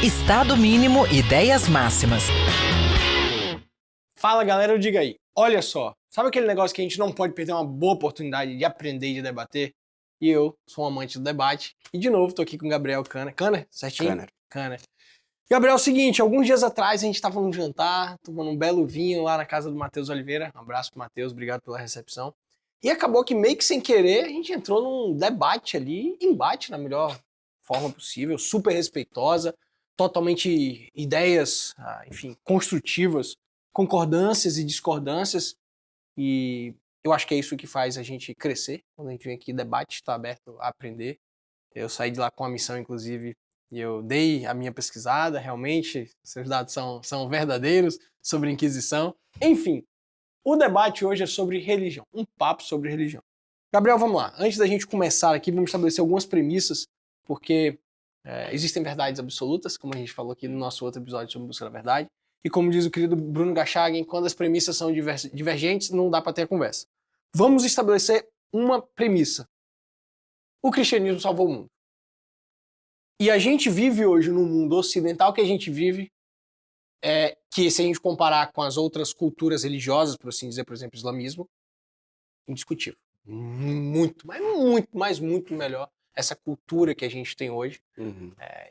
Estado mínimo, ideias máximas. Fala galera, eu digo aí, olha só, sabe aquele negócio que a gente não pode perder uma boa oportunidade de aprender e de debater? E eu sou um amante do debate, e de novo tô aqui com o Gabriel Kanner. Kanner, certinho? Kanner. Gabriel, é o seguinte, alguns dias atrás a gente tava num jantar, tomando um belo vinho lá na casa do Matheus Oliveira, um abraço pro Matheus, obrigado pela recepção, e acabou que meio que sem querer a gente entrou num debate ali, embate na melhor forma possível, super respeitosa, totalmente ideias, enfim, construtivas, concordâncias e discordâncias, e eu acho que é isso que faz a gente crescer, quando a gente vem aqui debate, está aberto a aprender. Eu saí de lá com a missão, inclusive, e eu dei a minha pesquisada, realmente, seus dados são verdadeiros, sobre Inquisição. Enfim, o debate hoje é sobre religião, um papo sobre religião. Gabriel, vamos lá. Antes da gente começar aqui, vamos estabelecer algumas premissas, porque existem verdades absolutas, como a gente falou aqui no nosso outro episódio sobre busca da verdade, e como diz o querido Bruno Gachagin, quando as premissas são divergentes, não dá para ter a conversa. Vamos estabelecer uma premissa. O cristianismo salvou o mundo. E a gente vive hoje no mundo ocidental que a gente vive, que se a gente comparar com as outras culturas religiosas, por assim dizer, por exemplo, o islamismo, indiscutível. Muito, mas muito melhor essa cultura que a gente tem hoje,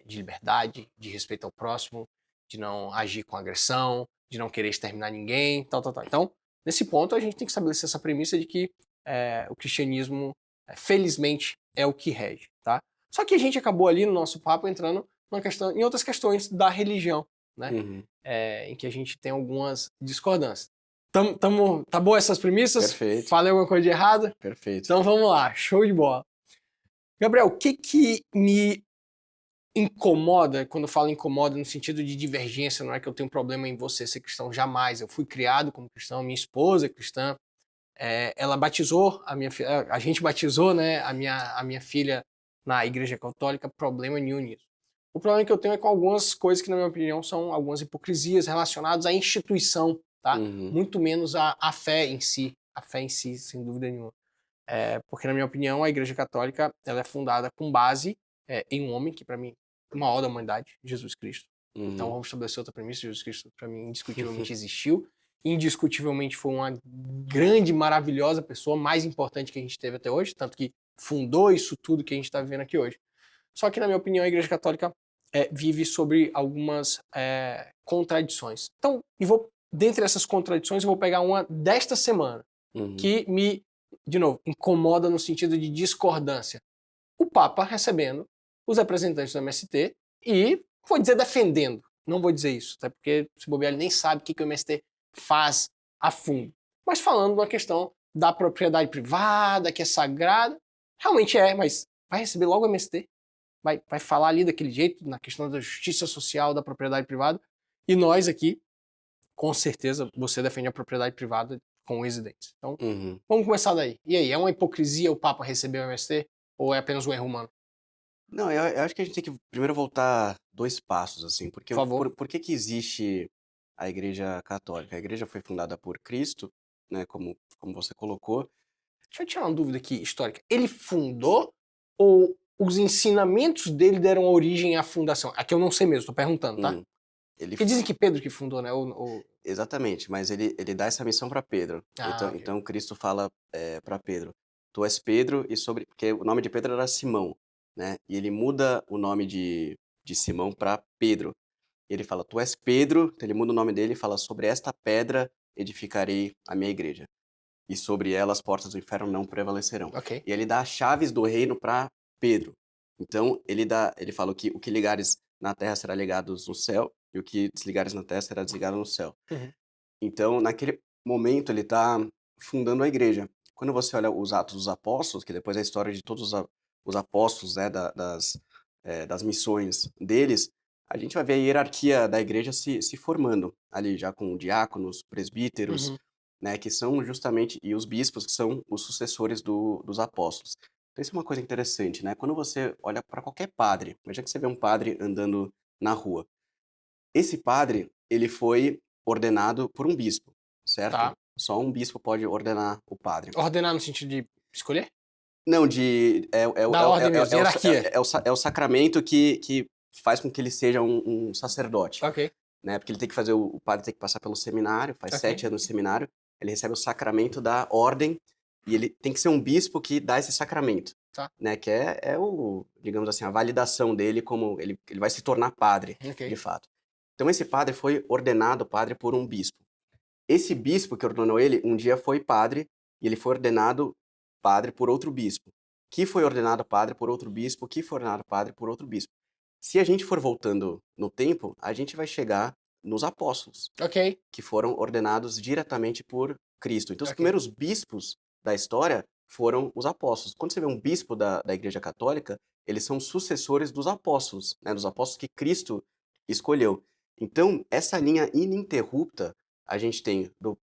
de liberdade, de respeito ao próximo, de não agir com agressão, de não querer exterminar ninguém, tal. Então, nesse ponto, a gente tem que estabelecer essa premissa de que o cristianismo, felizmente, é o que rege, tá? Só que a gente acabou ali no nosso papo entrando em outras questões da religião, né? Em que a gente tem algumas discordâncias. Tá boa essas premissas? Perfeito. Falei alguma coisa de errado? Perfeito. Então vamos lá, show de bola. Gabriel, o que me incomoda, quando eu falo incomoda no sentido de divergência, não é que eu tenho problema em você ser cristão, jamais. Eu fui criado como cristão, minha esposa é cristã, ela batizou a minha filha, a gente batizou, né, a minha filha na igreja católica, problema nenhum nisso. O problema que eu tenho é com algumas coisas que, na minha opinião, são algumas hipocrisias relacionadas à instituição, tá? Muito menos à fé em si. A fé em si, sem dúvida nenhuma. Porque, na minha opinião, a igreja católica ela é fundada com base em um homem que, para mim, é o maior da humanidade, Jesus Cristo. Então, vamos estabelecer outra premissa. Jesus Cristo, para mim, indiscutivelmente existiu. Indiscutivelmente foi uma grande, maravilhosa pessoa, mais importante que a gente teve até hoje, tanto que fundou isso tudo que a gente está vivendo aqui hoje. Só que, na minha opinião, a igreja católica vive sobre algumas contradições. Então, dentre essas contradições, eu vou pegar uma desta semana, que me, de novo, incomoda no sentido de discordância. O Papa recebendo os representantes do MST e, vou dizer, defendendo. Não vou dizer isso, até porque, se bobear, ele nem sabe o que o MST faz a fundo. Mas falando de uma questão da propriedade privada, que é sagrada, realmente mas vai receber logo o MST? Vai falar ali daquele jeito, na questão da justiça social, da propriedade privada, e nós aqui, com certeza, você defende a propriedade privada com os residentes. Então, vamos começar daí. E aí, é uma hipocrisia o Papa receber o MST? Ou é apenas um erro humano? Não, eu acho que a gente tem que primeiro voltar 2 passos, assim, porque Por favor. por que existe a Igreja Católica? A igreja foi fundada por Cristo, né, como você colocou. Deixa eu tirar uma dúvida aqui, histórica. Ele fundou ou os ensinamentos dele deram origem à fundação? Aqui eu não sei mesmo, tô perguntando, tá? Porque dizem que Pedro que fundou, né? Exatamente, mas ele dá essa missão para Pedro. Ok. Então Cristo fala para Pedro, tu és Pedro, porque o nome de Pedro era Simão, né? E ele muda o nome de Simão para Pedro. E ele fala, tu és Pedro, então ele muda o nome dele e fala, sobre esta pedra edificarei a minha igreja. E sobre ela as portas do inferno não prevalecerão. Ok. E ele dá as chaves do reino para Pedro. Então ele fala que o que ligares na terra será ligado no céu e o que desligares na terra será desligado no céu. Então, naquele momento, ele está fundando a igreja. Quando você olha os Atos dos Apóstolos, que depois é a história de todos os apóstolos, né, das missões deles, a gente vai ver a hierarquia da igreja se formando ali, já com diáconos, presbíteros, né, que são justamente, e os bispos, que são os sucessores dos apóstolos. Então, isso é uma coisa interessante, né? Quando você olha para qualquer padre, imagina que você vê um padre andando na rua. Esse padre, ele foi ordenado por um bispo, certo? Tá. Só um bispo pode ordenar o padre. Ordenar no sentido de escolher? Não, Da ordem mesmo, hierarquia. É o sacramento que faz com que ele seja um sacerdote, Ok. né? Porque ele tem que fazer, o padre tem que passar pelo seminário, faz Ok. 7 anos de seminário, ele recebe o sacramento da ordem, e ele tem que ser um bispo que dá esse sacramento, Tá. né? Que é o, digamos assim, a validação dele como ele vai se tornar padre, Ok. de fato. Então esse padre foi ordenado padre por um bispo. Esse bispo que ordenou ele, um dia foi padre, e ele foi ordenado padre por outro bispo, que foi ordenado padre por outro bispo, que foi ordenado padre por outro bispo. Se a gente for voltando no tempo, a gente vai chegar nos apóstolos, Ok. que foram ordenados diretamente por Cristo. Então, os Ok. primeiros bispos da história foram os apóstolos. Quando você vê um bispo da Igreja Católica, eles são sucessores dos apóstolos, né, dos apóstolos que Cristo escolheu. Então, essa linha ininterrupta, a gente tem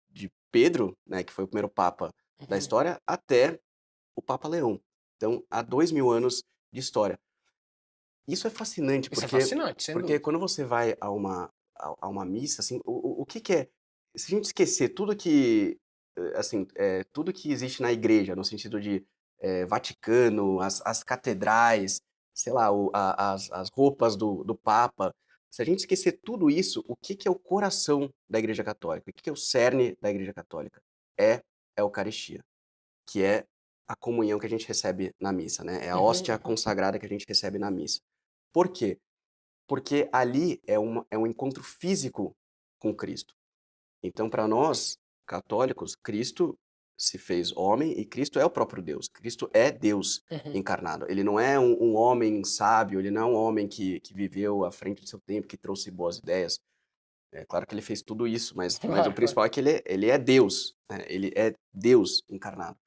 de Pedro, né, que foi o primeiro papa da Uhum. história, até o Papa Leão. Então, há 2000 anos de história. Isso é fascinante, Isso é porque, fascinante, sem porque dúvida. quando você vai a uma missa, assim, o que que é? Se a gente esquecer tudo que, assim, tudo que existe na igreja, no sentido de Vaticano, as catedrais, sei lá, as roupas do Papa, se a gente esquecer tudo isso, o que que é o coração da Igreja Católica? O que que é o cerne da Igreja Católica? É a Eucaristia, que é a comunhão que a gente recebe na missa, né? É a hóstia consagrada que a gente recebe na missa. Por quê? Porque ali é um encontro físico com Cristo. Então, para nós, católicos, Cristo se fez homem e Cristo é o próprio Deus. Cristo é Deus Uhum. encarnado. Ele não é um homem sábio, ele não é um homem que viveu à frente do seu tempo, que trouxe boas ideias. É claro que ele fez tudo isso, mas o Claro, claro. principal é que ele é Deus, né? Ele é Deus encarnado.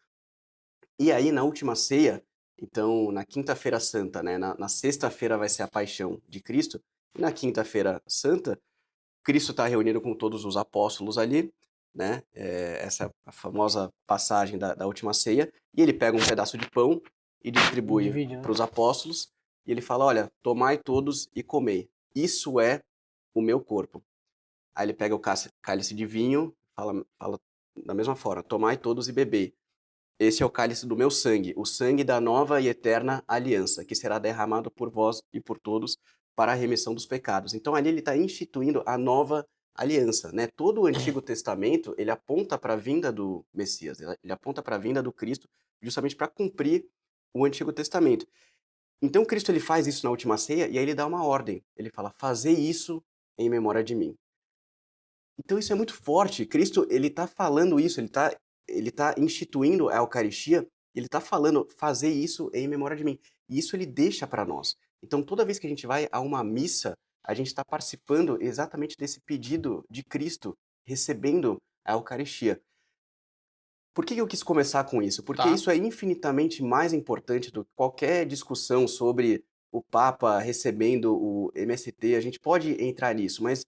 E aí, na última ceia, então, na quinta-feira santa, né? Na sexta-feira vai ser a paixão de Cristo, e na quinta-feira santa, Cristo está reunido com todos os apóstolos ali, né? Essa é a famosa passagem da última ceia, e ele pega um pedaço de pão e distribui Divide, né? para os apóstolos, e ele fala: olha, tomai todos e comei. Isso é o meu corpo. Aí ele pega o cálice de vinho, fala da mesma forma: tomai todos e bebei. Esse é o cálice do meu sangue, o sangue da nova e eterna aliança, que será derramado por vós e por todos para a remissão dos pecados. Então ali ele está instituindo a nova aliança, né? Todo o Antigo Testamento, ele aponta para a vinda do Messias, ele aponta para a vinda do Cristo, justamente para cumprir o Antigo Testamento. Então Cristo ele faz isso na última ceia e aí ele dá uma ordem. Ele fala: "Fazei isso em memória de mim". Então isso é muito forte. Cristo, ele está falando isso, ele tá instituindo a Eucaristia, ele está falando: "Fazer isso em memória de mim". E isso ele deixa para nós. Então toda vez que a gente vai a uma missa, a gente está participando exatamente desse pedido de Cristo, recebendo a Eucaristia. Por que eu quis começar com isso? Porque Tá. isso é infinitamente mais importante do que qualquer discussão sobre o Papa recebendo o MST. A gente pode entrar nisso, mas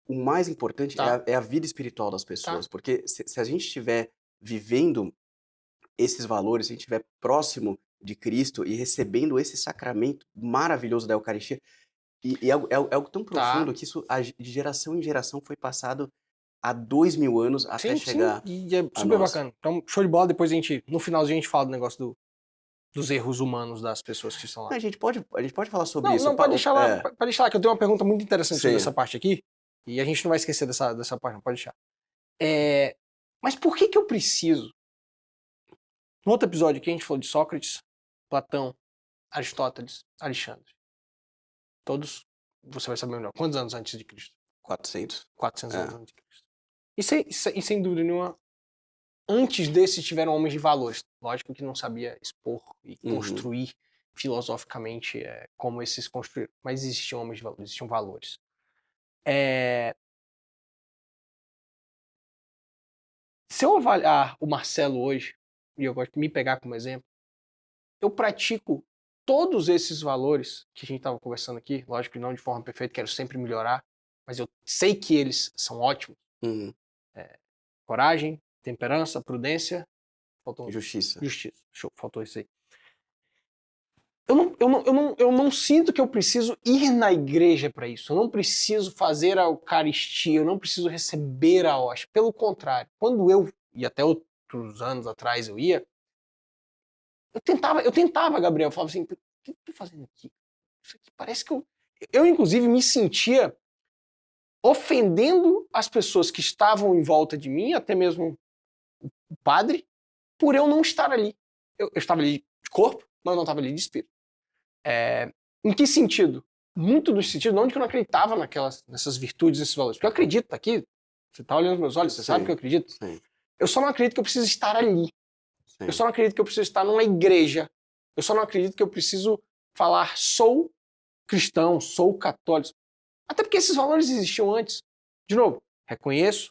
o mais importante é Tá. a vida espiritual das Tá. pessoas, porque se a gente estiver vivendo esses valores, se a gente estiver próximo de Cristo e recebendo esse sacramento maravilhoso da Eucaristia, e é algo tão Tá. profundo que isso de geração em geração foi passado há 2000 anos até Sim, sim. chegar E é a super nós. bacana. Então, show de bola. Depois no finalzinho a gente fala do negócio dos erros humanos das pessoas que estão lá. A gente pode falar sobre Não, isso. não, pode deixar lá. É, Pode deixar lá, que eu tenho uma pergunta muito interessante sobre sim. essa parte aqui. E a gente não vai esquecer dessa parte, não. Pode deixar. Mas por que eu preciso? No outro episódio aqui a gente falou de Sócrates, Platão, Aristóteles, Alexandre. Todos, você vai saber melhor. Quantos anos antes de Cristo? 400. 400 É. anos antes de Cristo. E sem dúvida nenhuma, antes desses tiveram homens de valores. Lógico que não sabia expor e Uhum. construir filosoficamente como esses construíram. Mas existiam homens de valores, existiam valores. Se eu avaliar o Marcelo hoje, e eu gosto de me pegar como exemplo, eu pratico todos esses valores que a gente estava conversando aqui, lógico que não de forma perfeita, quero sempre melhorar, mas eu sei que eles são ótimos. Uhum. Coragem, temperança, prudência, faltou Justiça. justiça. Show, faltou isso aí. Eu não sinto que eu preciso ir na igreja para isso. Eu não preciso fazer a Eucaristia, eu não preciso receber a hóstia. Pelo contrário, quando eu, e até outros anos atrás eu ia, eu tentava, Gabriel, eu falava assim, o que eu tô fazendo aqui? Isso aqui parece que Eu, inclusive, me sentia ofendendo as pessoas que estavam em volta de mim, até mesmo o padre, por eu não estar ali. Eu estava ali de corpo, mas eu não estava ali de espírito. Em que sentido? Muito no sentido, não de que eu não acreditava nessas virtudes, nesses valores. Porque eu acredito, tá aqui, você tá olhando nos meus olhos, você sabe que eu acredito. Sim, Eu só não acredito que eu preciso estar ali. Eu só sim. não acredito que eu preciso estar numa igreja. Eu só não acredito que eu preciso falar sou cristão, sou católico. Até porque esses valores existiam antes. De novo, reconheço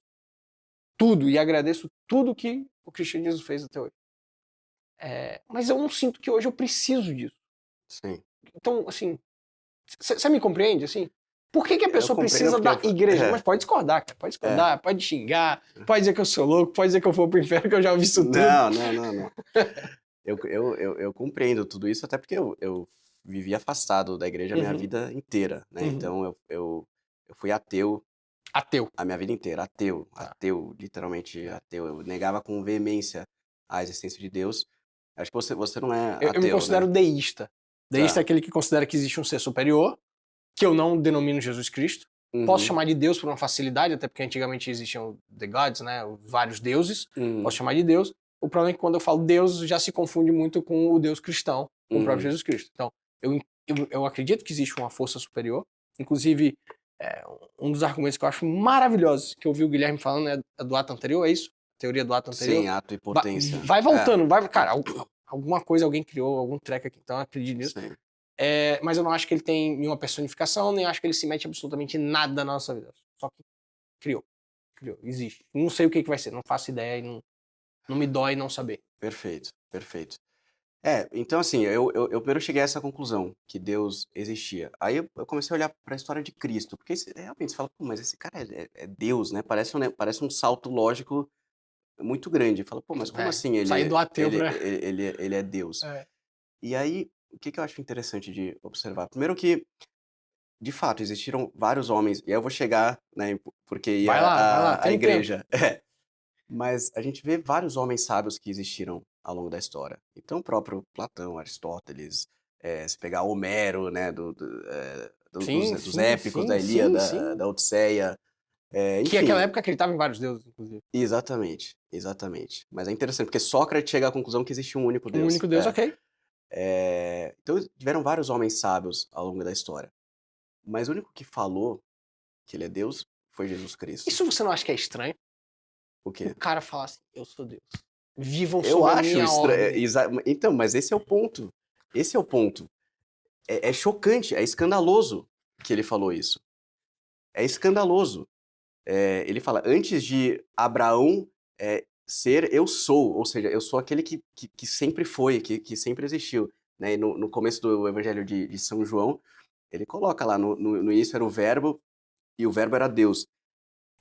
tudo e agradeço tudo que o cristianismo fez até hoje. Mas eu não sinto que hoje eu preciso disso. Sim. Então, assim, você me compreende, assim? Por que a Eu pessoa compreendo precisa da porque igreja? Mas pode discordar, cara. Pode discordar, pode xingar, pode dizer que eu sou louco, pode dizer que eu vou pro inferno, que eu já ouvi isso tudo. Não. Eu compreendo tudo isso, até porque eu vivi afastado da igreja a minha Uhum. vida inteira, né? Uhum. Então eu fui ateu Ateu. a minha vida inteira, ateu, Tá. ateu, literalmente ateu. Eu negava com veemência a existência de Deus. Acho que você não é Eu me ateu, considero né? deísta. Deísta é Tá. aquele que considera que existe um ser superior, que eu não denomino Jesus Cristo. Posso Uhum, chamar de Deus por uma facilidade, até porque antigamente existiam the gods, né? Vários deuses. uhum, Posso chamar de Deus. O problema é que quando eu falo Deus, já se confunde muito com o Deus cristão, com o próprio uhum. Jesus Cristo. Então, eu acredito que existe uma força superior. Inclusive, um dos argumentos que eu acho maravilhosos, que eu ouvi o Guilherme falando, é do ato anterior, é isso? Teoria do ato anterior. Sim, ato e potência. Vai voltando, cara, alguma coisa alguém criou, algum treco aqui, então eu acredito nisso. Sim. Mas eu não acho que ele tem nenhuma personificação, nem acho que ele se mete absolutamente em nada na nossa vida. Só que criou, existe. Não sei o que vai ser, não faço ideia e não me dói não saber. Perfeito, perfeito. Então assim, eu primeiro cheguei a essa conclusão, que Deus existia. Aí eu comecei a olhar para a história de Cristo, porque realmente você fala, pô, mas esse cara é Deus, né? Parece um salto lógico muito grande. Fala, pô, mas como assim Sair do ateu ele, pra. ele, ele é Deus? É. E aí, o que eu acho interessante de observar? Primeiro que, de fato, existiram vários homens, e aí eu vou chegar, né, porque Vai ia lá, a tem tempo. igreja. Mas a gente vê vários homens sábios que existiram ao longo da história. Então, o próprio Platão, Aristóteles, se pegar Homero, né, Sim, dos sim, épicos, sim, da sim, Ilíada, sim. da Odisseia, Que naquela enfim, época acreditava em vários deuses, inclusive. exatamente, exatamente. Mas é interessante, porque Sócrates chega à conclusão que existe um único Um Deus. único deus, ok. Então, tiveram vários homens sábios ao longo da história. Mas o único que falou que ele é Deus foi Jesus Cristo. Isso você não acha que é estranho? O O quê? cara falar assim, eu sou Deus. Vivam Eu sob a acho minha estranho. ordem. Então, mas esse é o ponto. Esse é o ponto. É chocante, é escandaloso que ele falou isso. É escandaloso. Ele fala, antes de Abraão ser, eu sou. Ou seja, eu sou aquele que sempre foi, que sempre existiu. Né? E no começo do Evangelho de São João, ele coloca lá, no início era o Verbo, e o Verbo era Deus.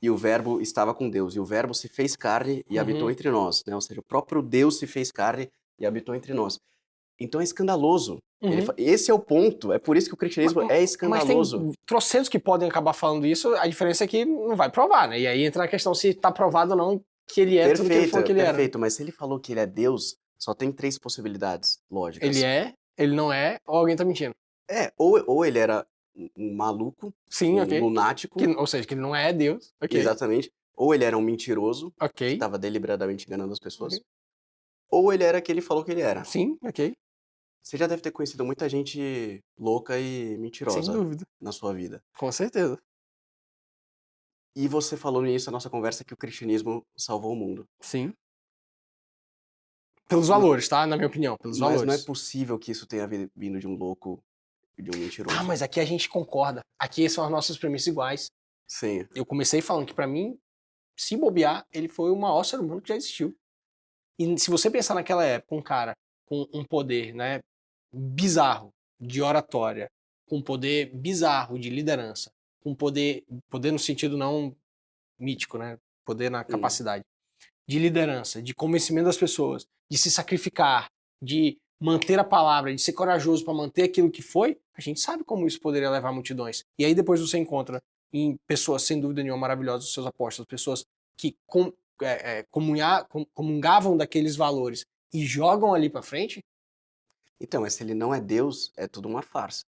E o Verbo estava com Deus. E o Verbo se fez carne e habitou Uhum. entre nós. Né? Ou seja, o próprio Deus se fez carne e habitou entre nós. Então é escandaloso. Uhum. Esse é o ponto. É por isso que o cristianismo é Mas tem escandaloso. trocentos que podem acabar falando isso, a diferença é que não vai provar, né? E aí entra a questão se tá provado ou não que ele é tudo que ele falou que ele era. Perfeito. Mas se ele falou que ele é Deus, só tem 3 possibilidades lógicas. Ele é, ele não é, ou alguém tá mentindo. Ou ele era um maluco, Sim, um ok. lunático, Ou seja, que ele não é Deus, ok. exatamente. Ou ele era um mentiroso, que Ok. estava deliberadamente enganando as pessoas. Ok. Ou ele era quem ele falou que ele era. Sim, ok. Você já deve ter conhecido muita gente louca e Sem mentirosa dúvida. na sua vida. Com certeza. E você falou no início da nossa conversa que o cristianismo salvou o mundo. Sim. Pelos N- valores, tá? Na minha opinião, pelos Mas não é valores. possível que isso tenha vindo de um louco e de um mentiroso. Ah, mas aqui a gente concorda. Aqui são as nossas premissas iguais. Sim. Eu comecei falando que pra mim, se bobear, ele foi o maior ser humano que já existiu. E se você pensar naquela época, um cara com um poder, né, bizarro de oratória, com um poder bizarro de liderança, com poder no sentido não mítico, né, poder na Hum. capacidade de liderança, de convencimento das pessoas, de se sacrificar, de manter a palavra, de ser corajoso para manter aquilo que foi, a gente sabe como isso poderia levar multidões. E aí depois você encontra em pessoas, sem dúvida nenhuma, maravilhosas, os seus apóstolos, pessoas que comungavam daqueles valores e jogam ali para frente. Então, mas se ele não é Deus, é tudo uma farsa.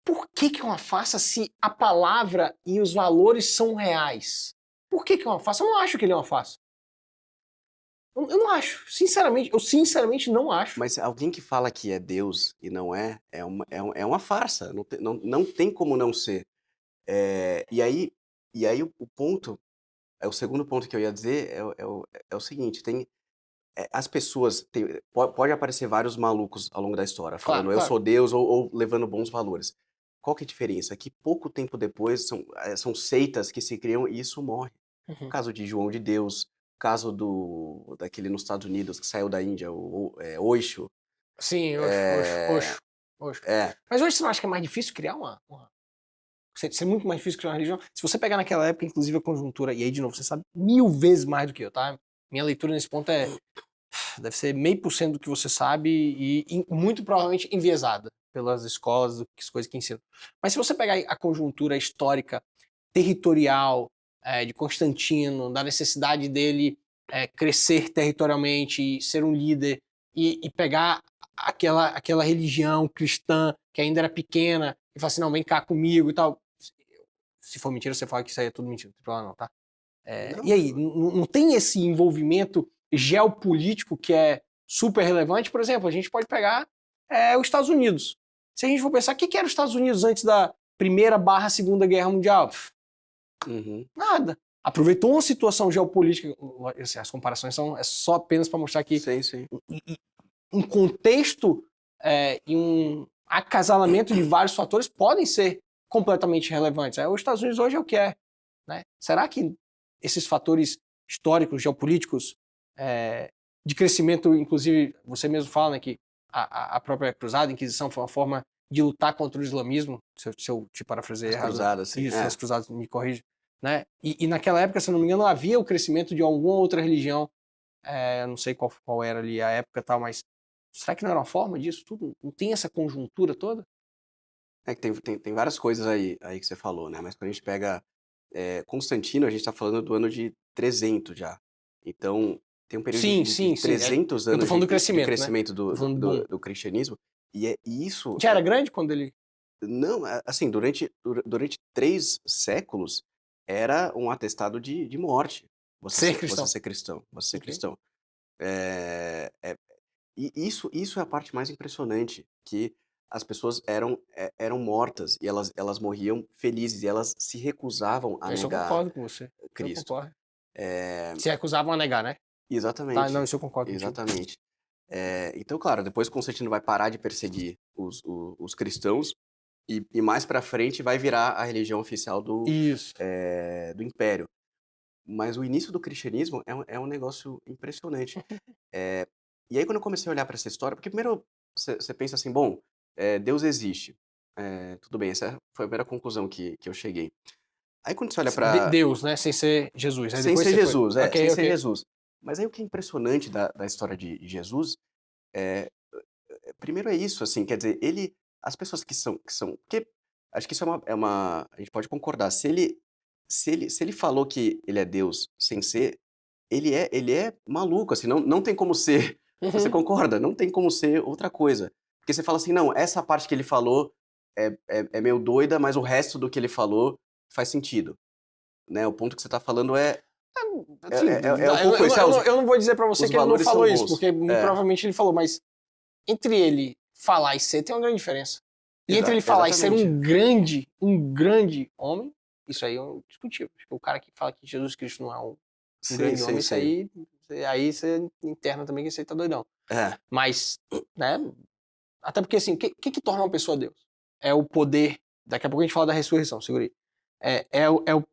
por que é uma farsa se a palavra e os valores são reais? Por que é uma farsa? Eu não acho que ele é uma farsa. Eu não acho. Eu sinceramente não acho. Mas alguém que fala que é Deus e não é uma farsa. Não tem como não ser. E aí o ponto, o segundo ponto que eu ia dizer é o seguinte, as pessoas, pode aparecer vários malucos ao longo da história, falando Claro, eu claro. sou Deus ou levando bons valores. Qual que é a diferença? Que pouco tempo depois são seitas que se criam e isso morre. O Uhum. caso de João de Deus, o caso daquele nos Estados Unidos que saiu da Índia, Osho. Sim, É, Oxo. é, Mas hoje você não acha que é mais difícil criar Seria muito mais difícil criar uma religião? Se você pegar naquela época, inclusive, a conjuntura, e aí, de novo, você sabe 1000 vezes mais do que eu, tá? Minha leitura nesse ponto deve ser 0,5% do que você sabe e muito provavelmente enviesada pelas escolas, as coisas que ensinam. Mas se você pegar a conjuntura histórica, territorial, de Constantino, da necessidade dele crescer territorialmente, e ser um líder, e pegar aquela religião cristã que ainda era pequena, e falar assim, não, vem cá comigo e tal. Se for mentira, você fala que isso aí é tudo mentira, não tem problema não, tá? não, E aí, não tem esse envolvimento geopolítico que é super relevante? Por exemplo, a gente pode pegar os Estados Unidos. Se a gente for pensar, o que era os Estados Unidos antes da Primeira/Segunda Guerra Mundial? uhum, Nada. Aproveitou uma situação geopolítica. Assim, as comparações são só apenas para mostrar que sim. um contexto e um acasalamento de vários fatores podem ser completamente relevantes. Os Estados Unidos hoje é o que é. Né? Será que esses fatores históricos, geopolíticos, de crescimento, inclusive, você mesmo fala, né, que a própria cruzada, a Inquisição, foi uma forma de lutar contra o islamismo, se eu te parafraseei as errado. cruzadas, sim. Isso, as cruzadas, me corrija. Né? E naquela época, se não me engano, havia o crescimento de alguma outra religião, não sei qual era ali a época e tal, mas será que não era uma forma disso tudo? Não tem essa conjuntura toda? É que tem várias coisas aí que você falou, né? Mas quando a gente pega Constantino, a gente está falando do ano de 300 já. Então, tem um período de Sim. 300 Eu tô anos falando do de crescimento, né? crescimento Tô falando do boom. do cristianismo. E isso, Já era grande quando ele... não, assim, durante 3 séculos, era um atestado de morte. Ser cristão. Você ser cristão. Você ser Ok. cristão. É, é, e isso é a parte mais impressionante, que as pessoas eram mortas e elas morriam felizes e elas se recusavam a Isso eu negar concordo com você. Eu Cristo. concordo. É, Se recusavam a negar, né? Tá, não, exatamente, isso eu concordo contigo. exatamente. Então, claro, depois Constantino vai parar de perseguir os cristãos e mais pra frente vai virar a religião oficial Isso. do Império. Mas o início do cristianismo é um negócio impressionante. E aí, quando eu comecei a olhar para essa história, porque primeiro você pensa assim, bom, Deus existe. Tudo bem, essa foi a primeira conclusão que eu cheguei. Aí, quando você olha para. Deus, né? Sem ser Jesus. Aí Sem depois ser você foi. Jesus, sem Ok. ser Jesus. Mas aí o que é impressionante da história de Jesus, é, primeiro é isso, assim, quer dizer, as pessoas que são, porque acho que isso a gente pode concordar, se ele falou que ele é Deus sem ser, ele é maluco, assim, não tem como ser, você Uhum. concorda? Não tem como ser outra coisa. Porque você fala assim, não, essa parte que ele falou é meio doida, mas o resto do que ele falou faz sentido, né? O ponto que você tá falando Assim, é um pouco isso, eu não vou dizer pra você os que ele não valores falou são isso, bons. porque muito provavelmente ele falou, mas entre ele falar e ser tem uma grande diferença. E entre ele falar e ser Exatamente. um grande homem, isso aí é discutível. Tipo, o cara que fala que Jesus Cristo não é um grande homem, isso aí você interna também que você tá doidão. É, Mas, né, até porque assim, o que torna uma pessoa Deus? É o poder, daqui a pouco a gente fala da ressurreição, segura aí.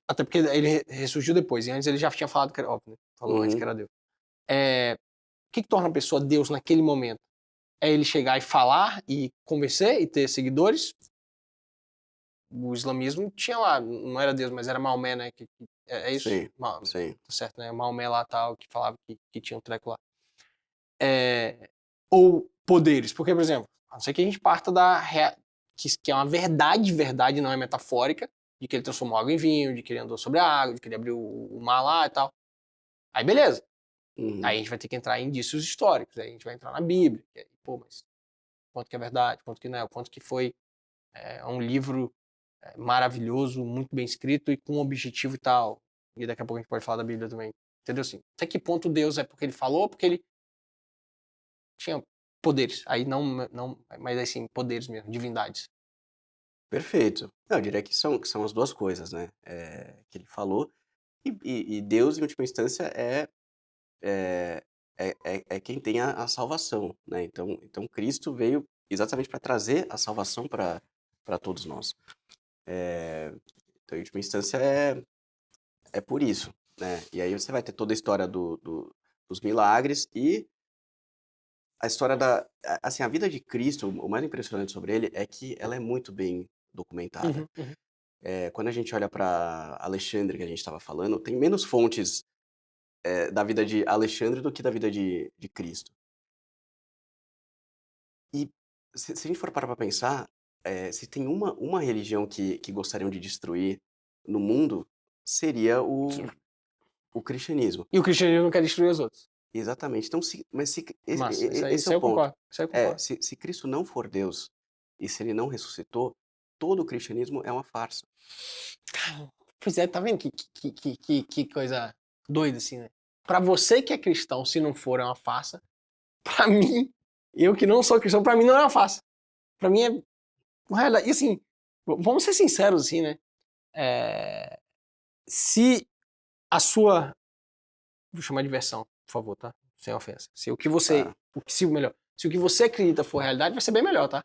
Até porque ele ressurgiu depois, e antes ele já tinha falado que era, óbvio, né? Falou antes que uhum. era Deus. O que torna uma pessoa Deus naquele momento? É ele chegar e falar e convencer e ter seguidores? O islamismo tinha lá, não era Deus, mas era Maomé, né? É isso? Sim, sim. Tá certo, né? Maomé lá tal, que falava que tinha um treco lá. Ou poderes, porque, por exemplo, a não ser que a gente parta que é uma verdade não é metafórica, de que ele transformou água em vinho, de que ele andou sobre a água, de que ele abriu o mar lá e tal. Aí beleza. Uhum. Aí a gente vai ter que entrar em indícios históricos, aí a gente vai entrar na Bíblia. E aí, pô, mas quanto que é verdade, quanto que não é, quanto que foi É um livro maravilhoso, muito bem escrito e com um objetivo e tal. E daqui a pouco a gente pode falar da Bíblia também. Entendeu assim? Até que ponto Deus é porque ele falou ou porque ele tinha poderes? Aí não, mas assim, poderes mesmo, divindades. Perfeito. Não, eu diria que são as duas coisas, né? Que ele falou. E Deus, em última instância, é, é quem tem a salvação, né? Então Cristo veio exatamente para trazer a salvação para todos nós. Então, em última instância, é por isso, né? E aí você vai ter toda a história dos milagres e a história assim, a vida de Cristo, o mais impressionante sobre ele é que ela é muito bem documentada. Uhum. Quando a gente olha para Alexandre, que a gente estava falando, tem menos fontes da vida de Alexandre do que da vida de Cristo. E se a gente for parar para pensar, se tem uma religião que gostariam de destruir no mundo, seria o cristianismo. E o cristianismo não quer destruir os outros. Exatamente. Então, mas Massa, isso aí, esse isso é aí o eu ponto. concordo. Isso aí eu concordo. Se Cristo não for Deus e se ele não ressuscitou, todo o cristianismo é uma farsa. Pois é, tá vendo que coisa doida assim, né? Pra você que é cristão, se não for, é uma farsa. Pra mim, eu que não sou cristão, pra mim não é uma farsa. Pra mim é uma realidade. E assim, vamos ser sinceros assim, né? Se a sua... Vou chamar de versão, por favor, tá? Sem ofensa. Se o que você... Tá? Se o que você acredita for realidade, vai ser bem melhor, tá?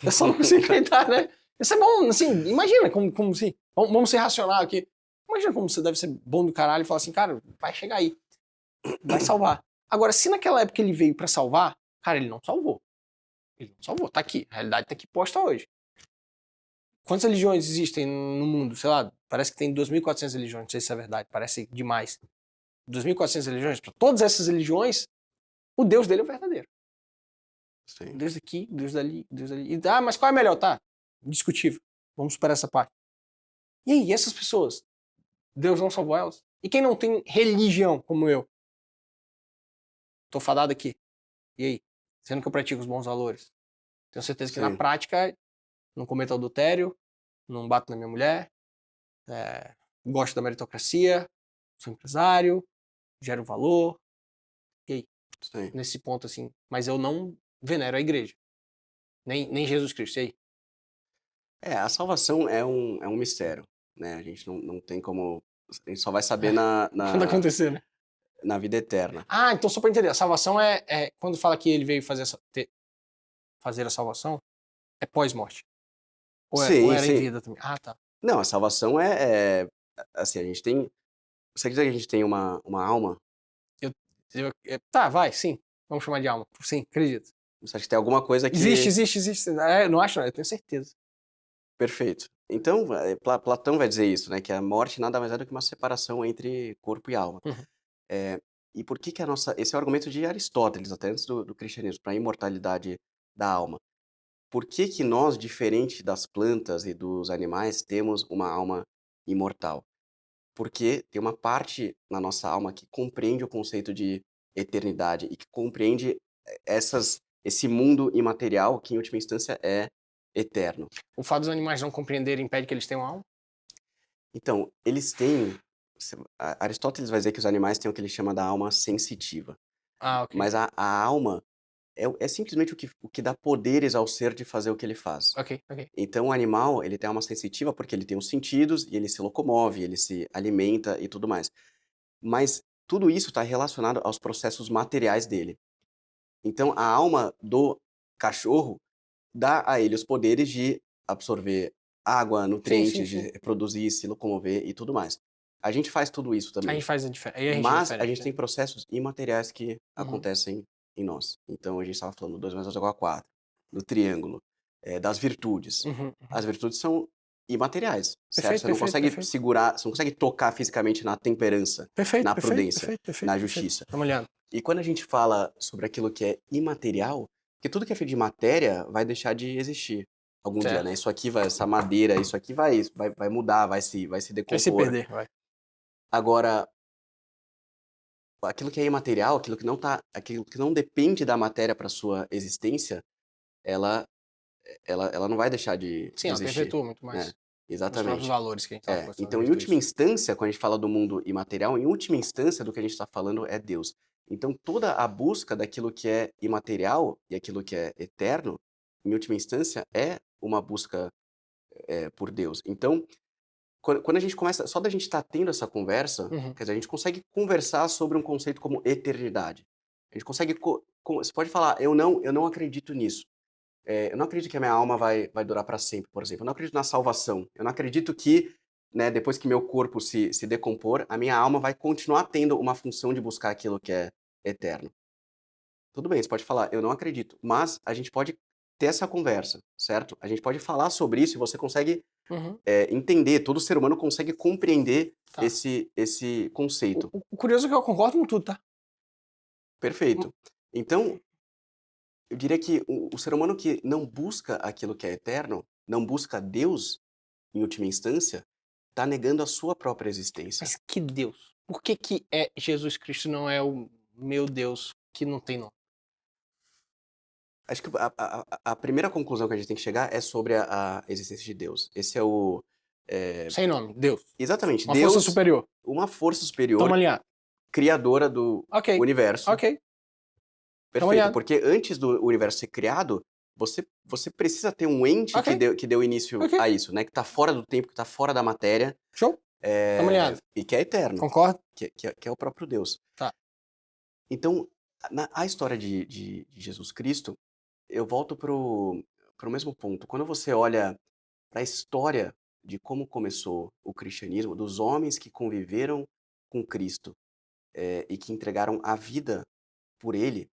Eu só não consigo acreditar, né? Isso é bom, assim, imagina como assim, vamos ser racional aqui. Imagina como você deve ser bom do caralho e falar assim, cara, vai chegar aí, vai salvar. Agora, se naquela época ele veio pra salvar, cara, ele não salvou. Ele não salvou, tá aqui, a realidade tá aqui posta hoje. Quantas religiões existem no mundo? Sei lá, parece que tem 2.400 religiões, não sei se é verdade, parece demais. 2.400 religiões, pra todas essas religiões, o Deus dele é o verdadeiro. Sim. Deus daqui, Deus dali, Deus dali. Mas qual é melhor? Tá, discutível. Vamos superar essa parte. E aí, essas pessoas? Deus não salvou elas? E quem não tem religião, como eu? Tô fadado aqui. E aí? Sendo que eu pratico os bons valores. Tenho certeza que na Sim. prática, não cometo adultério, não bato na minha mulher, gosto da meritocracia, sou empresário, gero valor. E aí? Sim. Nesse ponto, assim. Mas eu não venero a igreja. Nem Jesus Cristo. E aí? A salvação é um mistério, né? A gente não tem como. A gente só vai saber na, Quando na, acontecer, né? na vida eterna. Ah, então só pra entender. A salvação quando fala que ele veio fazer a salvação, é pós-morte. Ou Sim, era em sim. vida também? Ah, tá. Não, a salvação assim, a gente tem. Você acredita que a gente tem uma alma? Tá, vai, sim. Vamos chamar de alma. Sim, acredito. Você acha que tem alguma coisa Existe, que. existe, existe. Não acho, não. Eu tenho certeza. Perfeito. Então, Platão vai dizer isso, né? Que a morte nada mais é do que uma separação entre corpo e alma. Uhum. E por que a nossa... Esse é o argumento de Aristóteles, até antes do cristianismo, para a imortalidade da alma. Por que nós, diferente das plantas e dos animais, temos uma alma imortal? Porque tem uma parte na nossa alma que compreende o conceito de eternidade e que compreende esse mundo imaterial que, em última instância, é eterno. O fato dos animais não compreenderem impede que eles tenham alma? Então, eles têm... Aristóteles vai dizer que os animais têm o que ele chama da alma sensitiva. Ah, ok. Mas a alma é simplesmente o que dá poderes ao ser de fazer o que ele faz. Ok, ok. Então, o animal, ele tem alma sensitiva porque ele tem os sentidos e ele se locomove, ele se alimenta e tudo mais. Mas tudo isso está relacionado aos processos materiais dele. Então, a alma do cachorro dá a ele os poderes de absorver água, Sim, sim, nutrientes, de sim. reproduzir, se locomover e tudo mais. A gente faz tudo isso A também. gente faz a diferença. Aí a gente é Mas a diferente, gente né? tem processos imateriais que Uhum. acontecem em nós. Então a gente estava falando do 2 mais 2 igual a 4, do triângulo, das virtudes. Uhum. As virtudes são imateriais, certo? Perfeito, Você não perfeito, consegue perfeito. segurar, você não consegue tocar fisicamente na temperança, Perfeito, na perfeito, prudência, perfeito, perfeito, na perfeito. justiça. Tamo olhando. E quando a gente fala sobre aquilo que é imaterial, porque tudo que é feito de matéria vai deixar de existir algum dia, né? Certo. Isso aqui vai, essa madeira, isso aqui vai mudar, vai se Vai se decompor. perder, vai. Agora, aquilo que é imaterial, aquilo que não depende da matéria para sua existência, ela ela não vai deixar de Sim, ela existir, perpetua muito né? mais. Os próprios Exatamente. valores que a gente estava conversando Então, em desde o última início. instância, quando a gente fala do mundo imaterial, em última instância do que a gente está falando é Deus. Então, toda a busca daquilo que é imaterial e aquilo que é eterno, em última instância, é uma busca por Deus. Então, quando a gente começa, só da gente estar tendo essa conversa, Uhum. quer dizer, a gente consegue conversar sobre um conceito como eternidade. A gente consegue, você pode falar, eu não acredito nisso. Eu não acredito que a minha alma vai durar para sempre, por exemplo. Eu não acredito na salvação. Eu não acredito que, né, depois que meu corpo se decompor, a minha alma vai continuar tendo uma função de buscar aquilo que é eterno. Tudo bem, você pode falar, eu não acredito. Mas a gente pode ter essa conversa, certo? A gente pode falar sobre isso e você consegue Uhum. entender, todo ser humano consegue compreender Tá. esse conceito. O curioso é que eu concordo com tudo, tá? Perfeito. Então, eu diria que o ser humano que não busca aquilo que é eterno, não busca Deus, em última instância, está negando a sua própria existência. Mas que Deus? Por que Jesus Cristo não é o meu Deus que não tem nome? Acho que a primeira conclusão que a gente tem que chegar é sobre a existência de Deus. Esse é o... Sem nome, Deus. exatamente, Uma Deus, força superior. uma força Tamo superior, alinhado. criadora do Ok, universo. ok. Perfeito, alinhado. porque antes do universo ser criado, você precisa ter um ente Ok. que deu início Ok. a isso, né? Que está fora do tempo, que está fora da matéria, Show? Tamo alinhado. e que é eterno, Concordo? que é o próprio Deus. Tá. Então, a história de Jesus Cristo, eu volto pro mesmo ponto. Quando você olha para a história de como começou o cristianismo, dos homens que conviveram com Cristo, e que entregaram a vida por ele,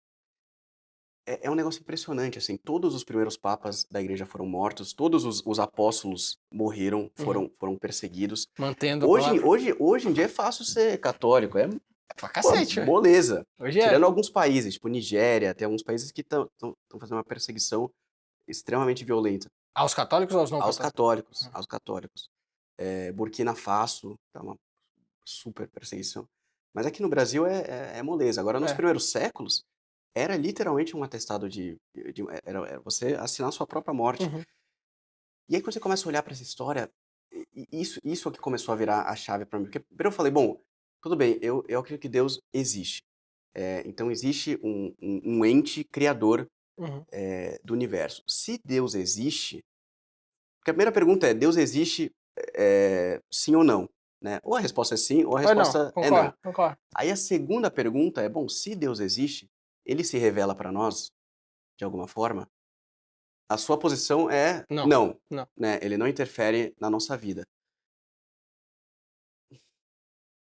é um negócio impressionante, assim, todos os primeiros papas da igreja foram mortos, todos os apóstolos morreram, foram perseguidos. Mantendo a palavra. Hoje em dia é fácil ser católico, Pra pô, cacete, velho. moleza. Hoje Tirando alguns países, tipo Nigéria, tem alguns países que estão fazendo uma perseguição extremamente violenta Aos católicos ou aos não aos católicos? católicos, aos católicos. Burkina Faso, tá uma super perseguição. Mas aqui no Brasil é moleza. Agora, nos É. primeiros séculos, era literalmente um atestado era você assinar sua própria morte. Uhum. E aí, quando você começa a olhar para essa história, isso é que começou a virar a chave para mim. Porque primeiro eu falei, bom, tudo bem, eu acredito que Deus existe. Então, existe um ente criador Uhum. do universo. Se Deus existe, porque a primeira pergunta é, Deus existe sim ou não? Né? Ou a resposta é sim, ou a resposta é não. Concordo. Aí a segunda pergunta é, bom, se Deus existe, ele se revela para nós, de alguma forma? A sua posição é Não. né? Ele não interfere na nossa vida.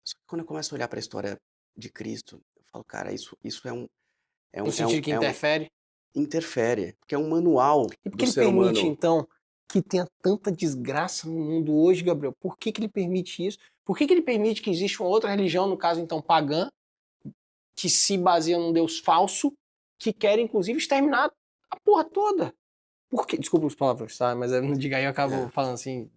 Só que quando eu começo a olhar para a história de Cristo, eu falo, cara, isso No sentido que interfere. interfere, porque é um manual E por do que ele ser permite, humano. então, que tenha tanta desgraça no mundo hoje, Gabriel? Por que ele permite isso? Por que ele permite que exista uma outra religião, no caso, então, pagã, que se baseia num Deus falso, que quer, inclusive, exterminar a porra toda? Por quê? Desculpa os palavrões, tá? Mas no Diga aí eu acabo falando assim,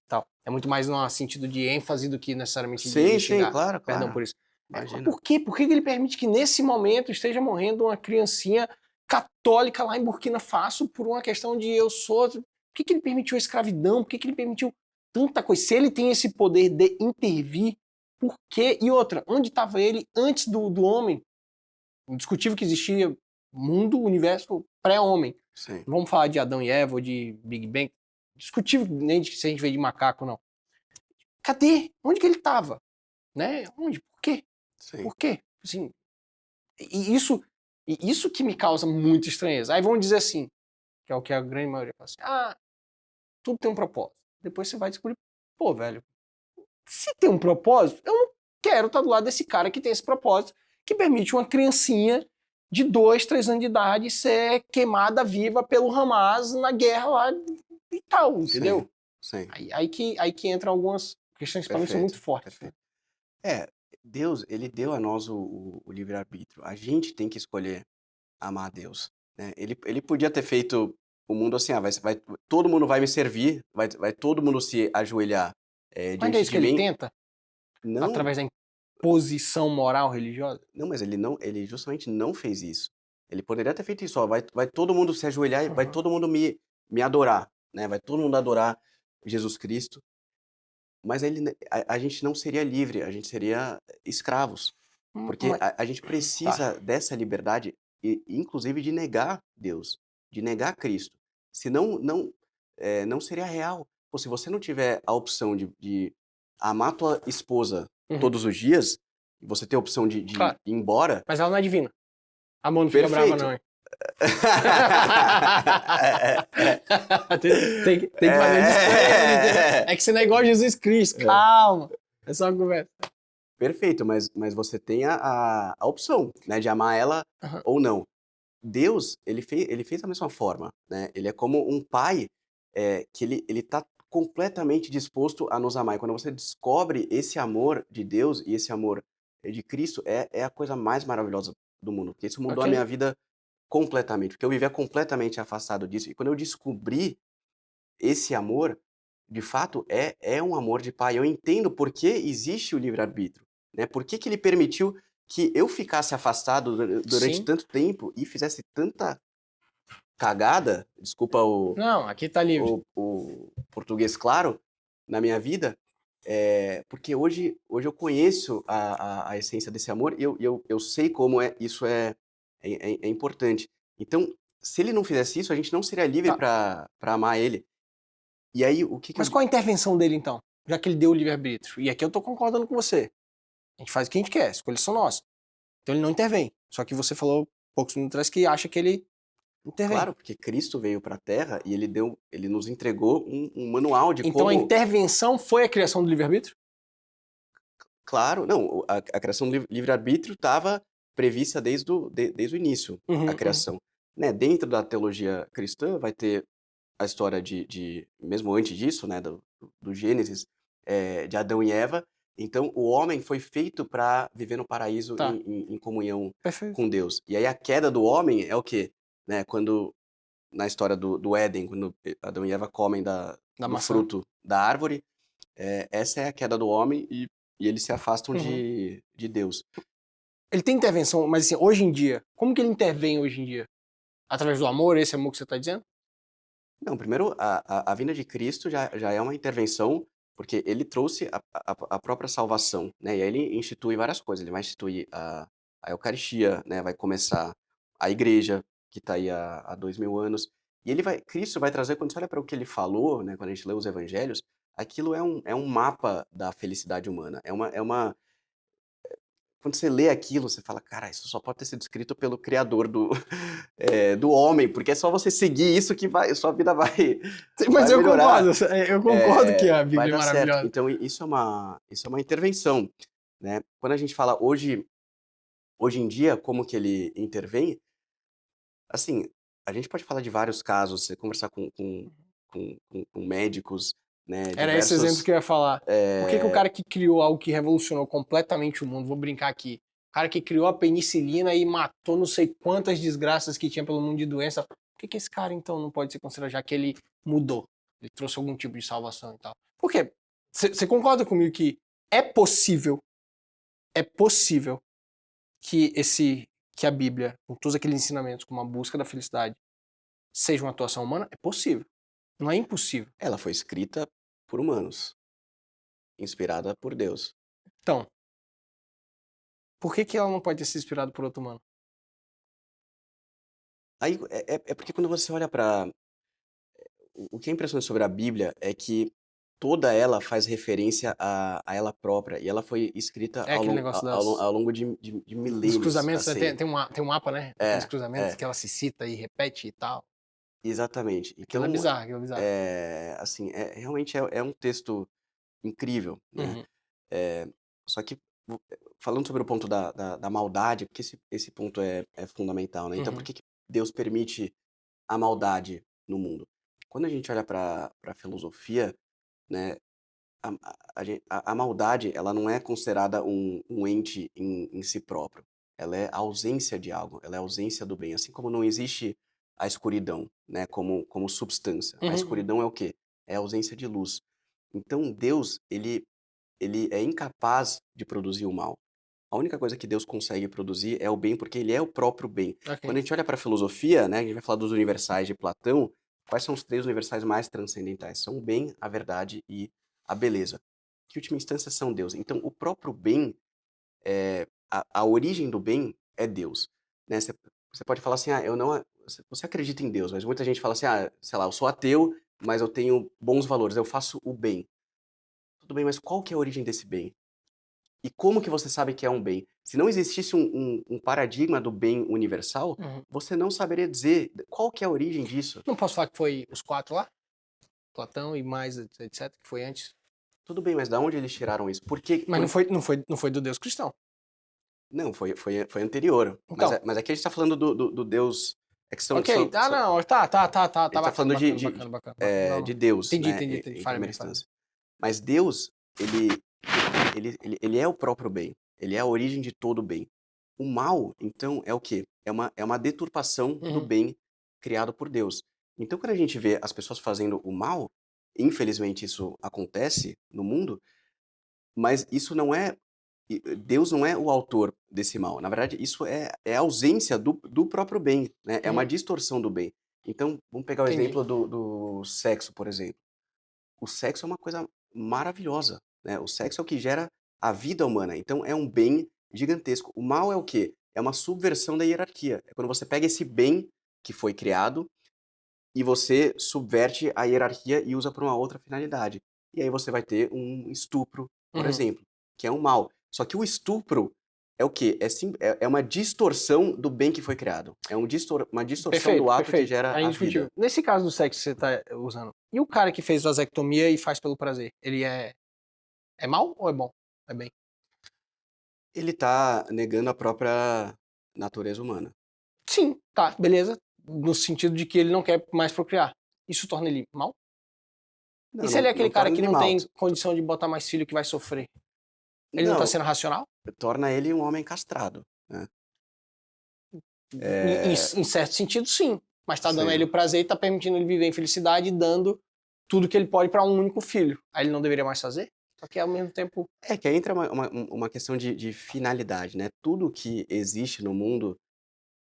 tal. É muito mais no sentido de ênfase do que necessariamente de Sim, xingar. claro, Perdão claro. por isso. Imagina. Por quê? Por que ele permite que nesse momento esteja morrendo uma criancinha católica lá em Burkina Faso por uma questão de eu sou... Por que ele permitiu a escravidão? Por que ele permitiu tanta coisa? Se ele tem esse poder de intervir, por quê? E outra, onde estava ele antes do homem? Indiscutível que existia mundo, universo pré-homem. Sim. Não vamos falar de Adão e Eva ou de Big Bang. Discutível nem se a gente veio de macaco, não. Cadê? Onde que ele estava? Né? Onde? Por quê? Sim. Por quê? Assim, e isso que me causa muita estranheza. Aí vão dizer assim, que é o que a grande maioria fala assim, tudo tem um propósito. Depois você vai descobrir, pô, velho, se tem um propósito, eu não quero estar do lado desse cara que tem esse propósito, que permite uma criancinha de 2, 3 anos de idade ser queimada viva pelo Hamas na guerra lá e tal, entendeu? Sim. Aí que entram algumas questões que para mim são muito fortes. Perfeito. Deus, ele deu a nós o livre-arbítrio. A gente tem que escolher amar a Deus. Né? Ele podia ter feito o mundo assim, todo mundo vai me servir, vai todo mundo se ajoelhar Mas diante não é isso de que mim. ele tenta? Não, Através da imposição moral religiosa? não, mas ele justamente não fez isso. Ele poderia ter feito isso, ó, vai todo mundo se ajoelhar e vai Uhum. todo mundo me me adorar, né? Vai todo mundo adorar Jesus Cristo, mas a gente não seria livre, a gente seria escravos. Porque Mas, a gente tá. precisa dessa liberdade, inclusive de negar Deus, de negar Cristo. Senão, não seria real. Pô, se você não tiver a opção de amar tua esposa Uhum. todos os dias, e você ter a opção de Claro. ir embora, Mas ela não é divina. A mão não fica brava, perfeito. não, hein? Tem que fazer um disclaimer, entendeu? É que você não é igual a Jesus Cristo. Calma. É só uma conversa. Perfeito, mas você tem a opção, né, de amar ela Aham. ou não. Deus, ele fez da mesma forma, né? Ele é como um pai que ele tá completamente disposto a nos amar. E quando você descobre esse amor de Deus e esse amor de Cristo, é a coisa mais maravilhosa do mundo. Porque isso mudou a Ok. minha vida completamente. Porque eu vivia completamente afastado disso. E quando eu descobri esse amor, de fato, é um amor de pai. Eu entendo por que existe o livre-arbítrio, né? Por que que ele permitiu que eu ficasse afastado durante Sim. tanto tempo e fizesse tanta cagada, desculpa Não, aqui tá livre. o português claro, na minha vida, porque hoje eu conheço a essência desse amor e eu sei como isso é importante. Então, se ele não fizesse isso, a gente não seria livre Tá. para amar ele. E aí, o que que eu Mas qual a intervenção dele, então? Já que ele deu o livre-arbítrio. E aqui eu tô concordando com você. A gente faz o que a gente quer, as escolhas são nossas. Então ele não intervém. Só que você falou poucos minutos atrás que acha que ele intervém. Claro, porque Cristo veio para a Terra e ele nos entregou um manual de Então a como, intervenção foi a criação do livre-arbítrio? claro, não, a criação do livre-arbítrio estava prevista desde o início, a Uhum. criação. Né? Dentro da teologia cristã vai ter a história mesmo antes disso, né, do Gênesis, de Adão e Eva. Então, o homem foi feito para viver no paraíso Tá. em comunhão Perfeito. com Deus. E aí a queda do homem é o quê? Né? Quando na história do Éden, quando Adão e Eva comem Da do maçã. fruto da árvore, essa é a queda do homem e eles se afastam Uhum. de Deus. Ele tem intervenção, mas assim, hoje em dia, como que ele intervém hoje em dia? Através do amor, esse amor que você tá dizendo? Não, primeiro, a vinda de Cristo já é uma intervenção, porque ele trouxe a própria salvação, né? E aí ele institui várias coisas. Ele vai instituir a Eucaristia, né? Vai começar a igreja, que está aí há 2000 anos. E Cristo vai trazer, quando você olha para o que ele falou, né? Quando a gente lê os evangelhos, aquilo é um mapa da felicidade humana. Quando você lê aquilo, você fala, cara, isso só pode ter sido escrito pelo criador do homem, porque é só você seguir isso que sua vida vai Mas eu melhorar, concordo, eu concordo que a vai Bíblia é dar certo. maravilhosa. Então, isso é uma intervenção, né? Quando a gente fala hoje em dia, como que ele intervém, assim, a gente pode falar de vários casos, você conversar com médicos, né, Era esse exemplo diversos. que eu ia falar. Por que o cara que criou algo que revolucionou completamente o mundo, vou brincar aqui, o cara que criou a penicilina e matou não sei quantas desgraças que tinha pelo mundo de doença, por que esse cara então não pode ser considerado, já que ele mudou? Ele trouxe algum tipo de salvação e tal. Por quê? Você concorda comigo que é possível que a Bíblia, com todos aqueles ensinamentos, como a busca da felicidade, seja uma atuação humana? É possível. Não é impossível. Ela foi escrita por humanos, inspirada por Deus. Então, por que ela não pode ter sido inspirada por outro humano? Aí é porque quando você olha para o que é impressionante sobre a Bíblia é que toda ela faz referência a ela própria, e ela foi escrita É aquele negócio ao longo de dos milênios, cruzamentos, né? assim. Tem um mapa, né? Aqueles É, cruzamentos é, que ela se cita e repete e tal. exatamente. Aquilo é Então, bizarro, aquilo é bizarro. assim, realmente é um texto incrível, né? Uhum, Só que, falando sobre o ponto da maldade, porque esse ponto é fundamental, né? Então, por uhum, que que Deus permite a maldade no mundo? Quando a gente olha para a filosofia, né, a maldade, ela não é considerada um ente em si próprio. Ela é a ausência de algo, ela é a ausência do bem. Assim como não existe a escuridão, né, como substância. A uhum. escuridão é o quê? É a ausência de luz. Então, Deus, ele é incapaz de produzir o mal. A única coisa que Deus consegue produzir é o bem, porque ele é o próprio bem. Ok. Quando a gente olha para a filosofia, né, a gente vai falar dos universais de Platão, Quais são os três universais mais transcendentais? São o bem, a verdade e a beleza. Que, em última instância, são Deus. Então, o próprio bem, a origem do bem é Deus. Né? Você pode falar assim, eu não... Você acredita em Deus, mas muita gente fala assim, sei lá, eu sou ateu, mas eu tenho bons valores, eu faço o bem. Tudo bem, mas qual que é a origem desse bem? E como que você sabe que é um bem? Se não existisse um paradigma do bem universal, você não saberia dizer qual que é a origem disso. Não posso falar que foi os 4 lá? Platão e mais, etc, que foi antes. Tudo bem, mas da onde eles tiraram isso? Porque... Mas não foi do Deus cristão. Não, foi anterior. Então. Mas aqui a gente tá falando do Deus... É que Ok, não, tá, tá falando bacana. de Deus, Entendi, né, entendi. em Fale primeira bem. instância. Mas Deus, ele é o próprio bem. Ele é a origem de todo o bem. O mal, então, é o quê? É uma deturpação do bem criado por Deus. Então, quando a gente vê as pessoas fazendo o mal, infelizmente isso acontece no mundo, mas isso não é... Deus não é o autor desse mal. Na verdade, isso é a ausência do próprio bem, né? É uma distorção do bem. Então, vamos pegar o exemplo do sexo, por exemplo. O sexo é uma coisa maravilhosa, né? O sexo é o que gera a vida humana. Então, é um bem gigantesco. O mal é o quê? É uma subversão da hierarquia. É quando você pega esse bem que foi criado e você subverte a hierarquia e usa para uma outra finalidade. E aí você vai ter um estupro, por exemplo, que é um mal. Só que o estupro é o quê? É uma distorção do bem que foi criado. É uma distorção do ato que gera a vida. Nesse caso do sexo que você tá usando, e o cara que fez vasectomia e faz pelo prazer, ele é mal ou é bom? É bem? Ele tá negando a própria natureza humana. Sim, tá, beleza. No sentido de que ele não quer mais procriar. Isso torna ele mal? Não, e se ele é aquele cara que não mal. tem condição de botar mais filho que vai sofrer? Ele não tá sendo racional? Torna ele um homem castrado, né? Em certo sentido, sim. Mas tá dando a ele o prazer e tá permitindo ele viver em felicidade e dando tudo que ele pode pra um único filho. Aí ele não deveria mais fazer? Só que ao mesmo tempo... É que aí entra uma questão de finalidade, né? Tudo que existe no mundo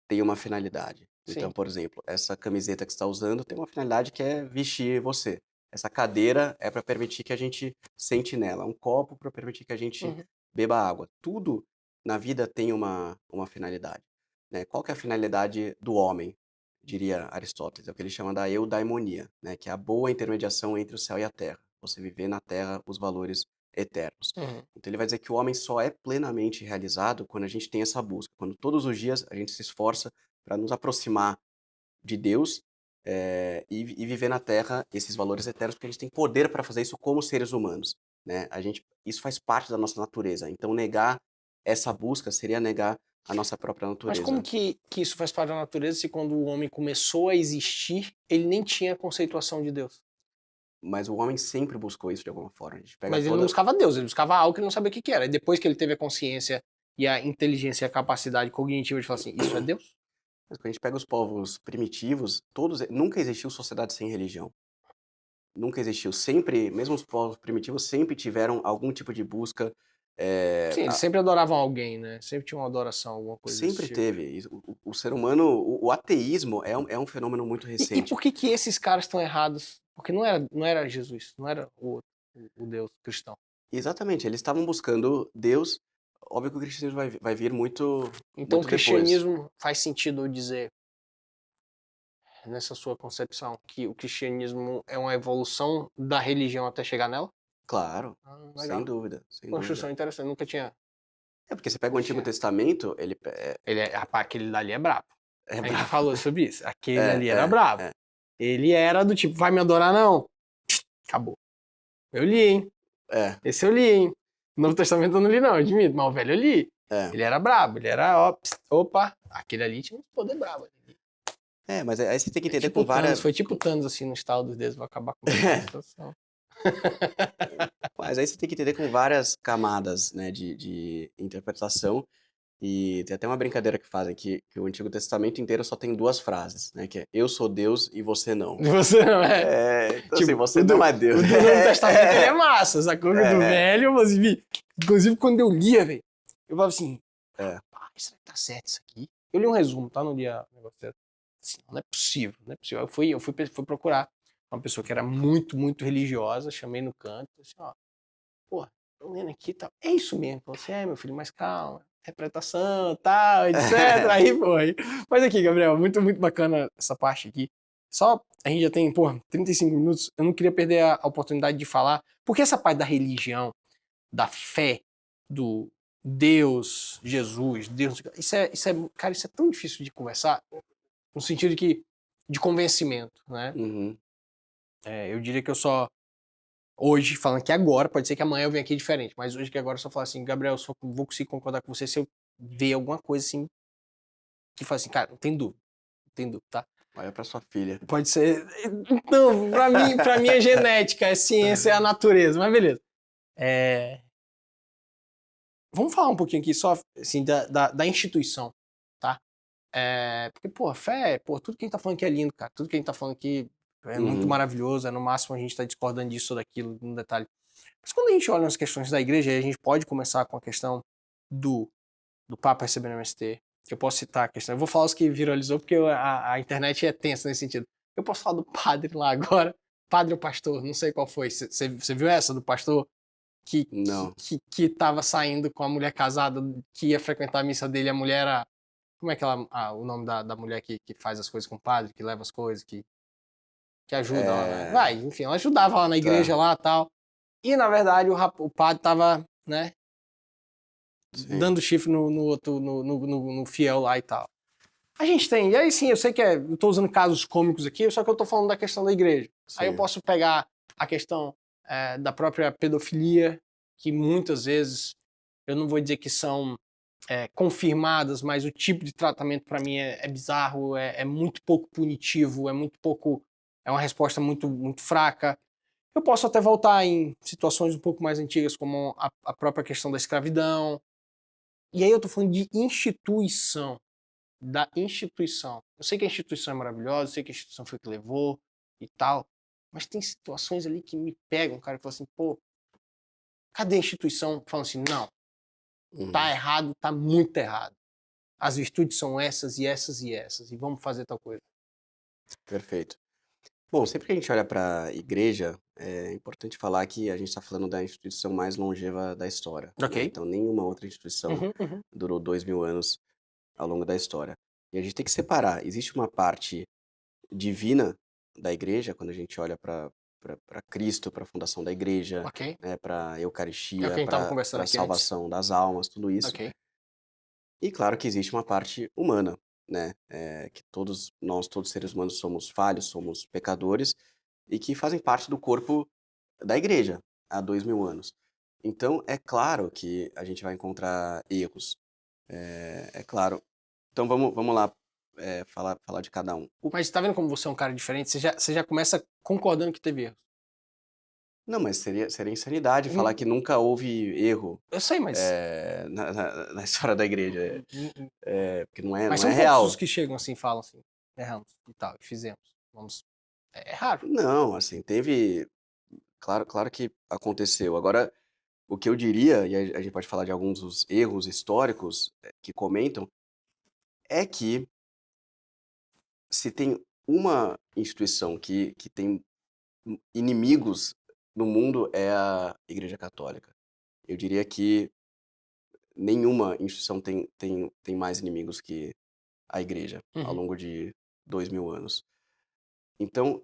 tem uma finalidade. Sim. Então, por exemplo, essa camiseta que você está usando tem uma finalidade que é vestir você. Essa cadeira é para permitir que a gente sente nela. Um copo para permitir que a gente beba água. Tudo na vida tem uma finalidade, né? Qual que é a finalidade do homem, diria Aristóteles? É o que ele chama da eudaimonia, né? Que é a boa intermediação entre o céu e a terra. Você viver na terra os valores eternos. Então ele vai dizer que o homem só é plenamente realizado quando a gente tem essa busca, quando todos os dias a gente se esforça para nos aproximar de Deus e viver na Terra esses valores eternos, porque a gente tem poder para fazer isso como seres humanos, né? Isso faz parte da nossa natureza. Então negar essa busca seria negar a nossa própria natureza. Mas como que isso faz parte da natureza se quando o homem começou a existir, ele nem tinha conceituação de Deus? Mas o homem sempre buscou isso de alguma forma. A gente pega Mas ele não buscava Deus, ele buscava algo que ele não sabia o que era. E depois que ele teve a consciência e a inteligência e a capacidade cognitiva de falar assim, isso é Deus? Mas quando a gente pega os povos primitivos, nunca existiu sociedade sem religião. Nunca existiu. Sempre, mesmo os povos primitivos, sempre tiveram algum tipo de busca. Sim, eles sempre adoravam alguém, né? Sempre tinha uma adoração, alguma coisa Sempre desse tipo. teve. O ser humano, o ateísmo é um fenômeno muito recente. E por que esses caras estão errados? Porque não era Jesus, não era o Deus cristão. Exatamente, eles estavam buscando Deus. Óbvio que o cristianismo vai vir muito Então muito o cristianismo faz sentido dizer, nessa sua concepção, que o cristianismo é uma evolução da religião até chegar nela? Claro, Legal. sem dúvida. Construção interessante, nunca tinha... É porque você pega o Antigo Testamento, aquele dali é brabo. é A bravo. gente falou sobre isso. Aquele ali era brabo. Ele era do tipo, vai me adorar não? Acabou. Eu li, hein? Esse eu li, hein? O Novo Testamento eu não li não, eu admito. Mas o velho eu li. Ele era brabo, ele era, opa, aquele ali tinha um poder brabo. Mas aí você tem que entender tipo com várias... Foi tipo Thanos, assim, no estalo dos dedos, vai acabar com a situação. Mas aí você tem que entender com várias camadas, né, de interpretação. E tem até uma brincadeira que fazem, que o Antigo Testamento inteiro só tem 2 frases, né? Que é, eu sou Deus e você não. Você não então, tipo, assim, você não é Deus. O do Novo Testamento ele é massa, sacou? O do velho, mas, inclusive quando eu lia, velho, eu falava assim, rapaz, será que tá certo isso aqui? Eu li um resumo, tá? No dia negócio certo. Assim, não é possível, não é possível. Eu fui procurar uma pessoa que era muito, muito religiosa, chamei no canto, assim, ó, pô, tô lendo aqui e tal. É isso mesmo. Falou assim, meu filho, mas calma, interpretação, tal, etc. Aí foi. Mas aqui, Gabriel, muito, muito bacana essa parte aqui. Só, a gente já tem, 35 minutos, eu não queria perder a oportunidade de falar, porque essa parte da religião, da fé, do Deus, Jesus, Deus, cara, isso é tão difícil de conversar, no sentido de convencimento, né? Uhum. Eu diria que eu só, hoje, falando que agora, pode ser que amanhã eu venha aqui diferente, mas hoje que agora eu só falo assim, Gabriel, eu só vou conseguir concordar com você se eu ver alguma coisa assim, que fala assim, cara, não tem dúvida, tá? Olha pra sua filha. Pode ser, não, pra mim é genética, é ciência, é a natureza, mas beleza. Vamos falar um pouquinho aqui só, assim, da instituição, tá? Porque, pô, fé, pô, tudo que a gente tá falando aqui é lindo, cara. Tudo que a gente tá falando aqui é muito Uhum. maravilhoso, no máximo a gente tá discordando disso ou daquilo, no detalhe. Mas quando a gente olha nas questões da igreja, aí a gente pode começar com a questão do Papa recebendo MST. Eu posso citar a questão, eu vou falar os que viralizou, porque a internet é tensa nesse sentido. Eu posso falar do padre lá agora, padre ou pastor, não sei qual foi. Você viu essa do pastor? Não. Que tava saindo com a mulher casada, que ia frequentar a missa dele, a mulher era... Como é que ela... o nome da mulher que faz as coisas com o padre, que leva as coisas, que ajuda lá, né? Vai, enfim, ela ajudava lá na igreja Tá. lá e tal. E, na verdade, o padre tava, né, Sim. dando chifre no outro, no fiel lá e tal. A gente tem... E aí, sim, eu sei que eu tô usando casos cômicos aqui, só que eu tô falando da questão da igreja. Aí eu Sim. posso pegar a questão da própria pedofilia, que muitas vezes, eu não vou dizer que são confirmadas, mas o tipo de tratamento para mim é bizarro, é muito pouco punitivo, é uma resposta muito, muito fraca. Eu posso até voltar em situações um pouco mais antigas, como a própria questão da escravidão. E aí eu tô falando de instituição, da instituição. Eu sei que a instituição é maravilhosa, eu sei que a instituição foi o que levou e tal, mas tem situações ali que me pegam, cara, que falam assim, pô, cadê a instituição falando assim, não, tá Uhum. errado, tá muito errado. As virtudes são essas e essas e essas, e vamos fazer tal coisa. Perfeito. Bom, sempre que a gente olha para a igreja, é importante falar que a gente está falando da instituição mais longeva da história, né? Ok. Então, nenhuma outra instituição Uhum. durou 2000 anos ao longo da história. E a gente tem que separar. Existe uma parte divina da igreja, quando a gente olha para Cristo, para a fundação da igreja, Ok. né, para a É o que Eucaristia, a gente tava para conversando a aqui antes. salvação das almas, tudo isso. Ok. E claro que existe uma parte humana, né? Que todos seres humanos somos falhos, somos pecadores e que fazem parte do corpo da igreja há 2000 anos. Então, é claro que a gente vai encontrar erros. É claro. Então, vamos lá falar de cada um. Mas tá vendo como você é um cara diferente? Você já começa concordando que teve erros. Não, mas seria insanidade falar Hum, que nunca houve erro Eu sei, mas. na história da igreja. Porque não Mas é são poucos real. os que chegam assim e falam assim, erramos e tal, e fizemos. Vamos. É raro. Não, assim, teve. Claro que aconteceu. Agora, o que eu diria, e a gente pode falar de alguns dos erros históricos que comentam, é que se tem uma instituição que tem inimigos no mundo é a Igreja Católica. Eu diria que nenhuma instituição tem mais inimigos que a Igreja ao Uhum. longo de 2000 anos. Então,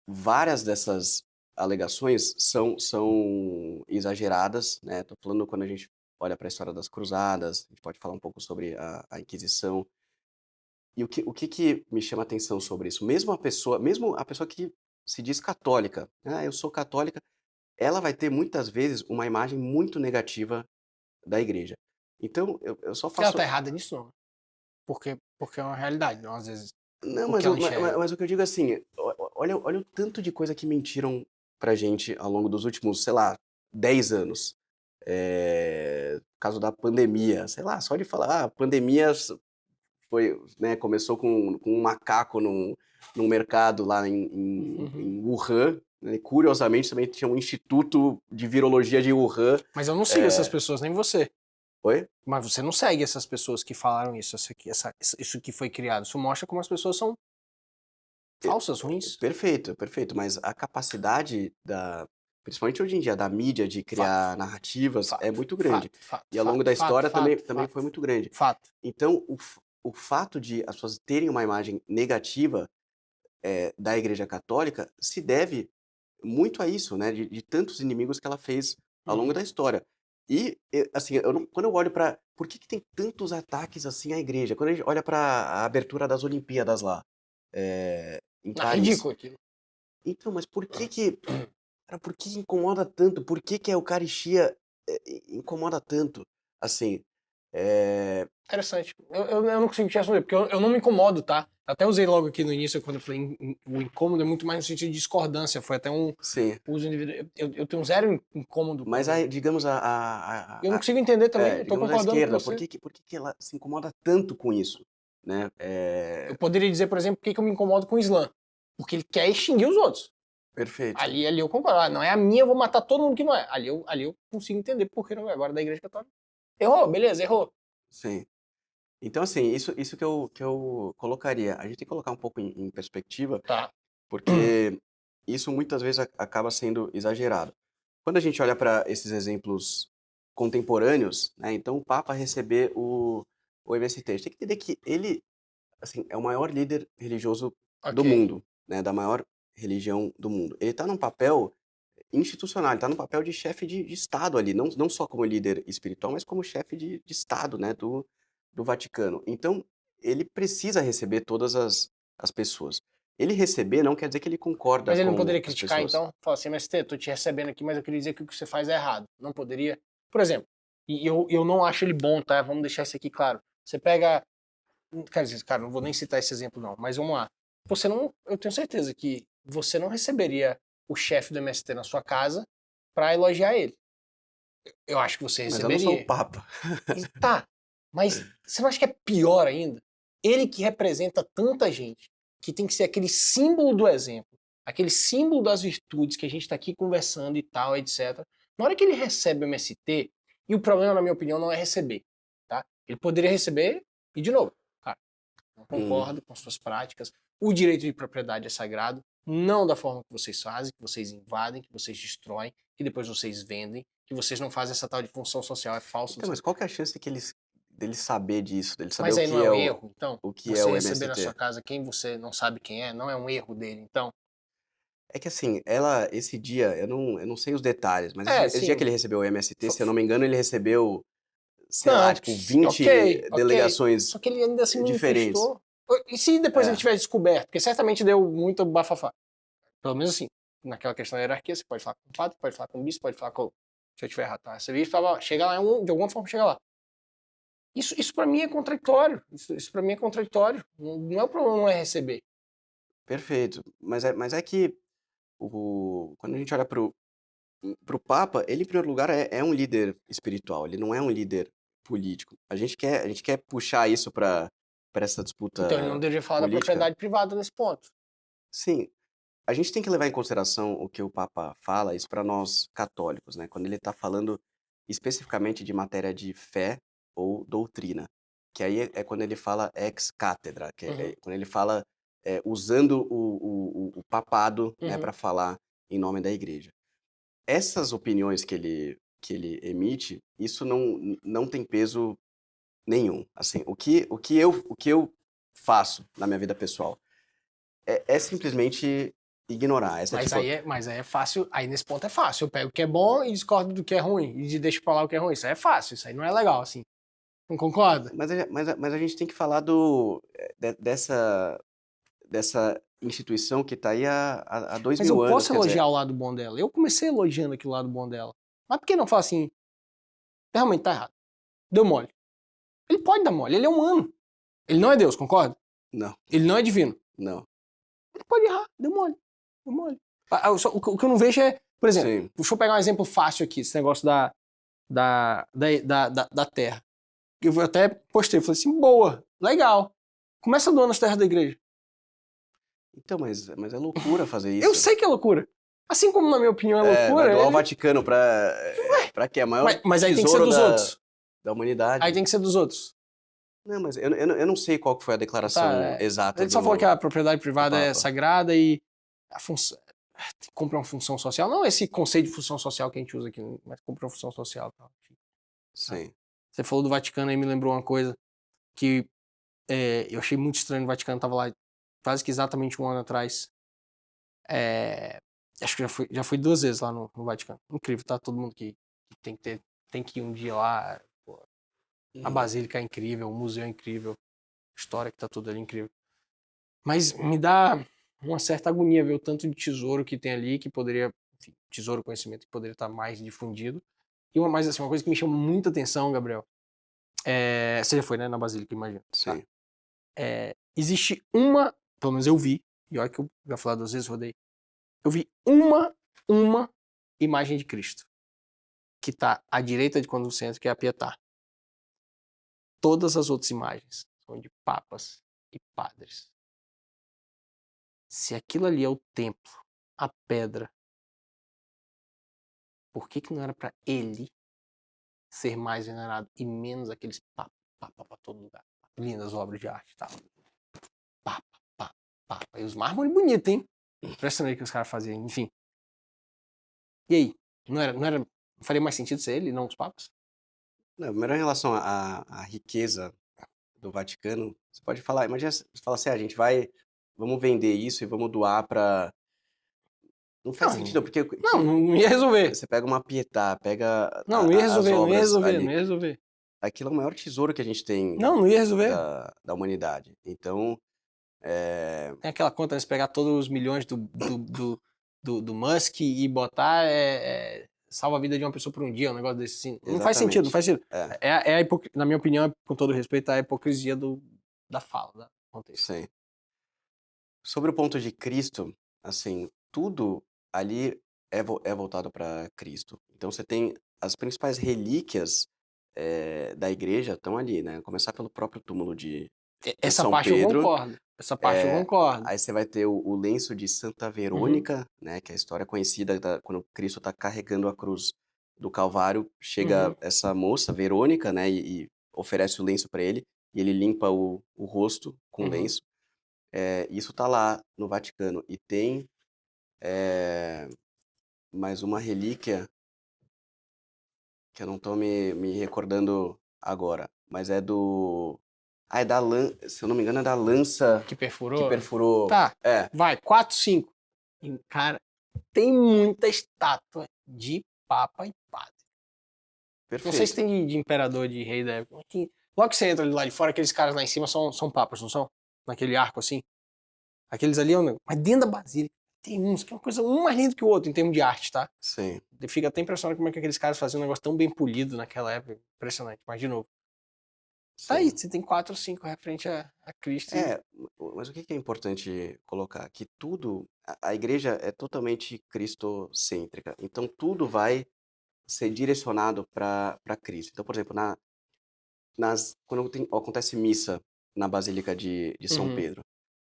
várias dessas alegações são exageradas, né? Tô falando quando a gente olha para a história das cruzadas, a gente pode falar um pouco sobre a Inquisição. E o que me chama a atenção sobre isso? Mesmo a pessoa que se diz católica, eu sou católica, ela vai ter muitas vezes uma imagem muito negativa da igreja. Então, eu só Ela tá faço. errada nisso, não. Porque é uma realidade, não, às vezes. Não, O que ela enxerga. mas o que eu digo é assim, olha o tanto de coisa que mentiram pra gente ao longo dos últimos, sei lá, 10 anos. Caso da pandemia, sei lá, só de falar, a pandemia foi, né, começou com um macaco num mercado lá Uhum. em Wuhan, né, e curiosamente também tinha um instituto de virologia de Wuhan. Mas eu não sigo essas pessoas, nem você. Oi? Mas você não segue essas pessoas que falaram isso, isso que foi criado. Isso mostra como as pessoas são Falsas, ruins. Perfeito, perfeito. Mas a capacidade principalmente hoje em dia, da mídia de criar narrativas é muito grande. E ao longo da história também foi muito grande. Fato. Então, o fato de as pessoas terem uma imagem negativa da Igreja Católica se deve muito a isso, né? De tantos inimigos que ela fez ao longo da história. E, assim, quando eu olho para... Por que tem tantos ataques, assim, à Igreja? Quando a gente olha para a abertura das Olimpíadas lá, em É Paris. ridículo aquilo. Então, mas por que... Cara, por que incomoda tanto? Por que a Eucaristia incomoda tanto? Assim, Interessante. Eu não consigo te responder, porque eu não me incomodo, tá? Até usei logo aqui no início, quando eu falei o incômodo é muito mais no sentido de discordância. Foi até um sim. uso individual. Eu tenho zero incômodo. Mas aí, digamos, eu não consigo entender também. Eu tô digamos, a concordando esquerda, com você. por que ela se incomoda tanto com isso? Né? Eu poderia dizer, por exemplo, por que eu me incomodo com o Islã. Porque ele quer extinguir os outros. Perfeito. Ali eu concordo. Ah, não é a minha, eu vou matar todo mundo que não é. Ali eu consigo entender por que não é. Agora da Igreja Católica. Errou, beleza, errou. Sim. Então, assim, isso que eu colocaria. A gente tem que colocar um pouco em perspectiva, Tá. porque isso muitas vezes acaba sendo exagerado. Quando a gente olha para esses exemplos contemporâneos, né, então o Papa receber o MST, a gente tem que entender que ele, assim, é o maior líder religioso do mundo, né, da maior religião do mundo. Ele está num papel institucional, ele está num papel de chefe de Estado ali, não só como líder espiritual, mas como chefe de Estado, né, do Vaticano. Então, ele precisa receber todas as pessoas. Ele receber não quer dizer que ele concorda Mas ele não com poderia as criticar, pessoas. então? Falar assim, MST, tô te recebendo aqui, mas eu queria dizer que o que você faz é errado. Não poderia? Por exemplo, e eu não acho ele bom, tá? Vamos deixar isso aqui claro. Você pega... Quer dizer, cara, não vou nem citar esse exemplo, não. Mas vamos lá. Você não... Eu tenho certeza que você não receberia o chefe do MST na sua casa pra elogiar ele. Eu acho que você receberia. Mas eu não sou o Papa. Tá, mas você não acha que é pior ainda? Ele que representa tanta gente, que tem que ser aquele símbolo do exemplo, aquele símbolo das virtudes que a gente tá aqui conversando e tal, etc. Na hora que ele recebe o MST, e o problema, na minha opinião, não é receber, tá? Ele poderia receber, e de novo, cara, não concordo com suas práticas, o direito de propriedade é sagrado, não da forma que vocês fazem, que vocês invadem, que vocês destroem, que depois vocês vendem, que vocês não fazem essa tal de função social, é falso. Então, mas qual que é a chance dele saber disso, dele saber Mas o aí que não é é um o, erro, então? o que Você é o receber na MST? sua casa quem você não sabe quem é, não é um erro dele, então? É que assim, esse dia, eu não sei os detalhes, mas esse dia Sim. que ele recebeu o MST, se eu não me engano, ele recebeu, sei Não, lá, tipo, 20 ok. delegações Só que ele ainda se diferentes. manifestou. E se depois ele tiver descoberto? Porque certamente deu muito bafafá. Pelo menos assim, naquela questão da hierarquia, você pode falar com o padre, pode falar com o bispo, pode falar com... Se eu tiver errado, tá? Você chega lá, de alguma forma chega lá. Isso pra mim é contraditório. Isso pra mim é contraditório. Não é o problema, não é receber. Perfeito. Mas é que quando a gente olha pro Papa, ele, em primeiro lugar, é um líder espiritual, ele não é um líder político. A gente quer puxar isso para essa disputa Então ele não deveria falar da política. propriedade privada nesse ponto. Sim, a gente tem que levar em consideração o que o Papa fala, isso para nós católicos, né? Quando ele está falando especificamente de matéria de fé ou doutrina, que aí é quando ele fala ex cátedra, que é quando ele fala usando o papado, né, para falar em nome da igreja. Essas opiniões que ele emite, isso não tem peso nenhum. Assim, o que eu faço na minha vida pessoal é simplesmente ignorar. Mas aí é fácil, aí nesse ponto é fácil. Eu pego o que é bom e discordo do que é ruim, e deixo pra lá o que é ruim. Isso aí é fácil, isso aí não é legal, assim. Não concorda? Mas a gente tem que falar dessa instituição que está aí há 2000 Mas eu anos. posso elogiar o lado bom dela. Eu comecei elogiando aqui o lado bom dela. Mas por que não falar assim? Realmente tá errado. Deu mole. Ele pode dar mole, ele é humano. Ele não é Deus, concorda? Não. Ele não é divino. Não. Ele pode errar, deu mole. Deu mole. O que eu não vejo é, por exemplo, Sim. deixa eu pegar um exemplo fácil aqui, esse negócio da terra. Eu até postei, falei assim, boa, legal. Começa doando as terras da igreja. Então, mas é loucura fazer isso. Eu sei que é loucura. Assim como, na minha opinião, é loucura. Vai doar o Vaticano pra quê? A maior mas aí tem que ser tesouro dos outros. da humanidade. Aí tem que ser dos outros. Não, mas eu não sei qual que foi a Tá, declaração exata ele só falou que a propriedade privada é Papa. sagrada e a função cumpre uma função social. Não esse conceito de função social que a gente usa aqui, mas cumpre uma função social. Tá? Enfim. Sim. Você falou do Vaticano aí, me lembrou uma coisa que eu achei muito estranho. O Vaticano tava lá quase que exatamente um ano atrás. Acho que já fui 2 vezes lá no Vaticano. Incrível, tá? Todo mundo que tem que ir um dia lá. Pô, a Basílica é incrível, o museu é incrível, a história que tá tudo ali é incrível. Mas me dá uma certa agonia ver o tanto de tesouro que tem ali, que poderia, enfim, tesouro, conhecimento que poderia estar mais difundido. E uma coisa que me chama muita atenção, Gabriel, você já foi, né, na Basílica, imagino. Tá? Sim. Existe uma, pelo menos eu vi, e olha que eu já falei 2 vezes, rodei, eu vi uma imagem de Cristo, que tá à direita de quando você entra, que é a Pietà. Todas as outras imagens são de papas e padres. Se aquilo ali é o templo, a pedra, por que não era para ele ser mais venerado e menos aqueles papas pra todo lugar? Lindas obras de arte, tá? Papa, papa, papa. E os mármores bonitos, hein? Impressionante que os caras faziam, enfim. E aí? Não faria mais sentido ser ele, não os papas? Não, primeiro em relação à riqueza do Vaticano, você pode falar, imagina você fala assim, a gente vamos vender isso e vamos doar para. Não faz sentido, porque Não ia resolver. você pega uma Pietà, pega Não ia as resolver, não ia obras resolver, ali. não ia resolver. Aquilo é o maior tesouro que a gente tem Não ia resolver. da humanidade. Então, Tem aquela conta, né? Se pegar todos os milhões do Musk e botar, salva a vida de uma pessoa por um dia, um negócio desse assim. Não faz sentido, não faz sentido. Na minha opinião, com todo respeito, é a hipocrisia da fala, da contexto. sim. Sobre o ponto de Cristo, assim, tudo ali é voltado para Cristo. Então você tem as principais relíquias da igreja estão ali, né? Começar pelo próprio túmulo de Essa São parte eu Pedro. concordo. Essa parte eu concordo. Aí você vai ter o lenço de Santa Verônica, né? Que é a história conhecida quando Cristo está carregando a cruz do Calvário. Chega essa moça, Verônica, né? E oferece o lenço para ele. E ele limpa o rosto com o lenço. Isso tá lá no Vaticano. E tem mais uma relíquia que eu não tô me recordando agora. Mas é do. Ah, se eu não me engano, é da lança Que que perfurou? perfurou. Tá, É, vai, 4, 5. E, cara, tem muita estátua de papa e padre. Não sei se perfeito. tem de imperador, de rei da época. Logo que você entra ali lá de fora, aqueles caras lá em cima são papas, não são? Naquele arco assim. Aqueles ali, mas dentro da Basílica tem uns que é uma coisa um mais lindo que o outro em termos de arte, tá? Sim. Fica até impressionado como é que aqueles caras faziam um negócio tão bem polido naquela época. Impressionante, mas de novo. Tá aí, Sim. você tem 4 ou 5 referente a Cristo. Mas o que que é importante colocar? Que tudo, a igreja é totalmente cristocêntrica. Então tudo vai ser direcionado para Cristo. Então, por exemplo, quando acontece missa na Basílica de São Uhum, Pedro,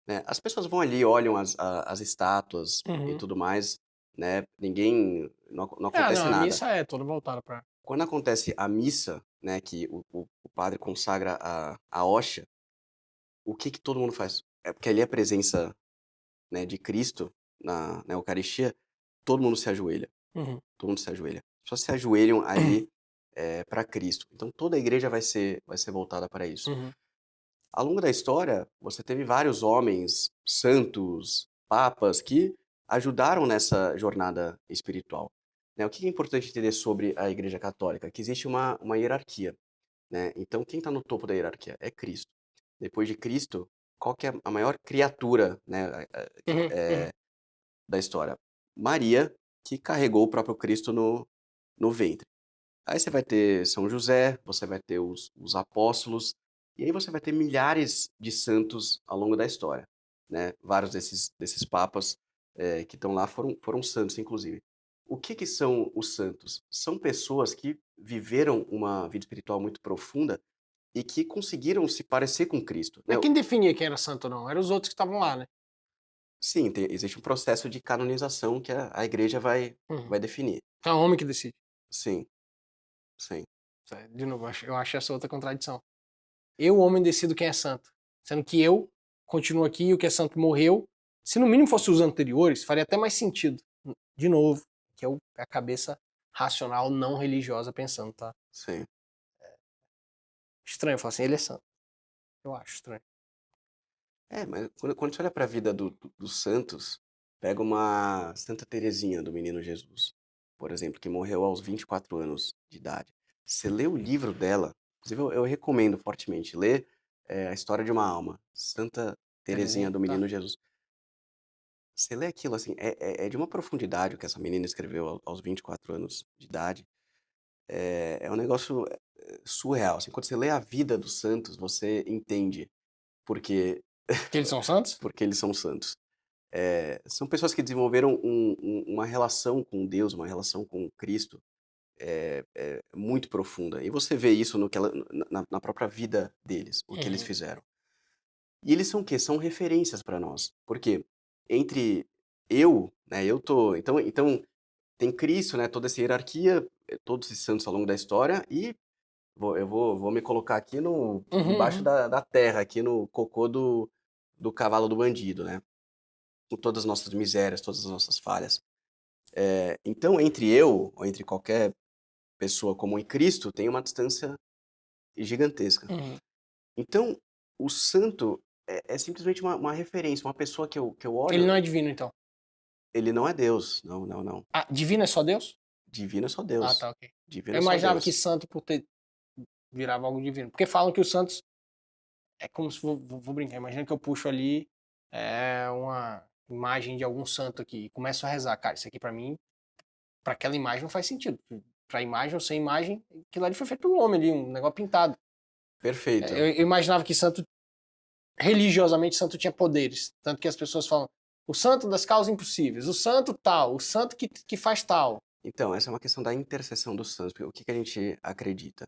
né? As pessoas vão ali, olham as estátuas e uhum. tudo mais, né? Não Não, acontece a nada. missa é toda voltada pra. Quando acontece a missa, né, que o padre consagra a hóstia, o que que todo mundo faz? É porque ali a presença, né, de Cristo na Eucaristia, todo mundo se ajoelha. Uhum, Todo mundo se ajoelha. As pessoas se ajoelham ali para Cristo. Então toda a igreja vai ser voltada para isso. uhum. Ao longo da história, você teve vários homens, santos, papas, que ajudaram nessa jornada espiritual. Né? O que é importante entender sobre a Igreja Católica? Que existe uma hierarquia. Né? Então, quem está no topo da hierarquia é Cristo. Depois de Cristo, qual que é a maior criatura, né, Uhum, uhum. da história? Maria, que carregou o próprio Cristo no ventre. Aí você vai ter São José, você vai ter os apóstolos, e aí você vai ter milhares de santos ao longo da história, né? Vários desses papas que estão lá foram santos, inclusive. O que que são os santos? São pessoas que viveram uma vida espiritual muito profunda e que conseguiram se parecer com Cristo, né? Mas quem definia quem era santo ou não? Eram os outros que estavam lá, né? Sim, existe um processo de canonização que a igreja vai Uhum. definir. É o homem que decide. Sim, sim. De novo, eu acho essa outra contradição. Eu, homem, decido quem é santo. Sendo que eu continuo aqui e o que é santo morreu. Se no mínimo fosse os anteriores, faria até mais sentido. De novo, que é a cabeça racional não religiosa pensando, tá? Sim. Estranho, eu falo assim, ele é santo. Eu acho estranho. Mas quando você olha para a vida dos santos, pega uma Santa Teresinha do Menino Jesus, por exemplo, que morreu aos 24 anos de idade. Você lê o livro dela, inclusive eu recomendo fortemente, ler A História de uma Alma, Santa Teresinha do Tá. Menino Jesus. Você lê aquilo assim, é de uma profundidade o que essa menina escreveu aos 24 anos de idade. É um negócio surreal. Assim, quando você lê a vida dos santos, você entende porque, Que eles são santos? porque eles são santos. São pessoas que desenvolveram uma relação com Deus, uma relação com Cristo muito profunda. E você vê isso no que na própria vida deles, o que eles Uhum. fizeram. E eles são o quê? São referências para nós. Porque entre né, eu tô. Então tem Cristo, né? Toda essa hierarquia, todos esses santos ao longo da história, e eu vou me colocar aqui debaixo Uhum. da terra, aqui no cocô do cavalo do bandido, né? Com todas as nossas misérias, todas as nossas falhas. Então, entre eu, ou entre qualquer pessoa comum e Cristo, tem uma distância gigantesca. Uhum. Então, o santo é simplesmente uma referência, uma pessoa que eu Ele olho, não é divino, então. ele não é Deus, não, não, não. Ah, divino é só Deus? Divino é só Ah, Deus. tá, ok. Divino Eu é só imaginava que Deus. santo por ter virava algo divino. Porque falam que os santos é como se vou brincar, imagina que eu puxo ali uma imagem de algum santo aqui e começo a rezar. Cara, isso aqui pra mim, pra aquela imagem não faz sentido. Pra imagem ou sem imagem, aquilo ali foi feito por um homem ali, um negócio pintado. Perfeito. Eu imaginava que santo, religiosamente, santo tinha poderes. Tanto que as pessoas falam, o santo das causas impossíveis, o santo tal, o santo que faz tal. Então, essa é uma questão da intercessão dos santos. Porque o que a gente acredita?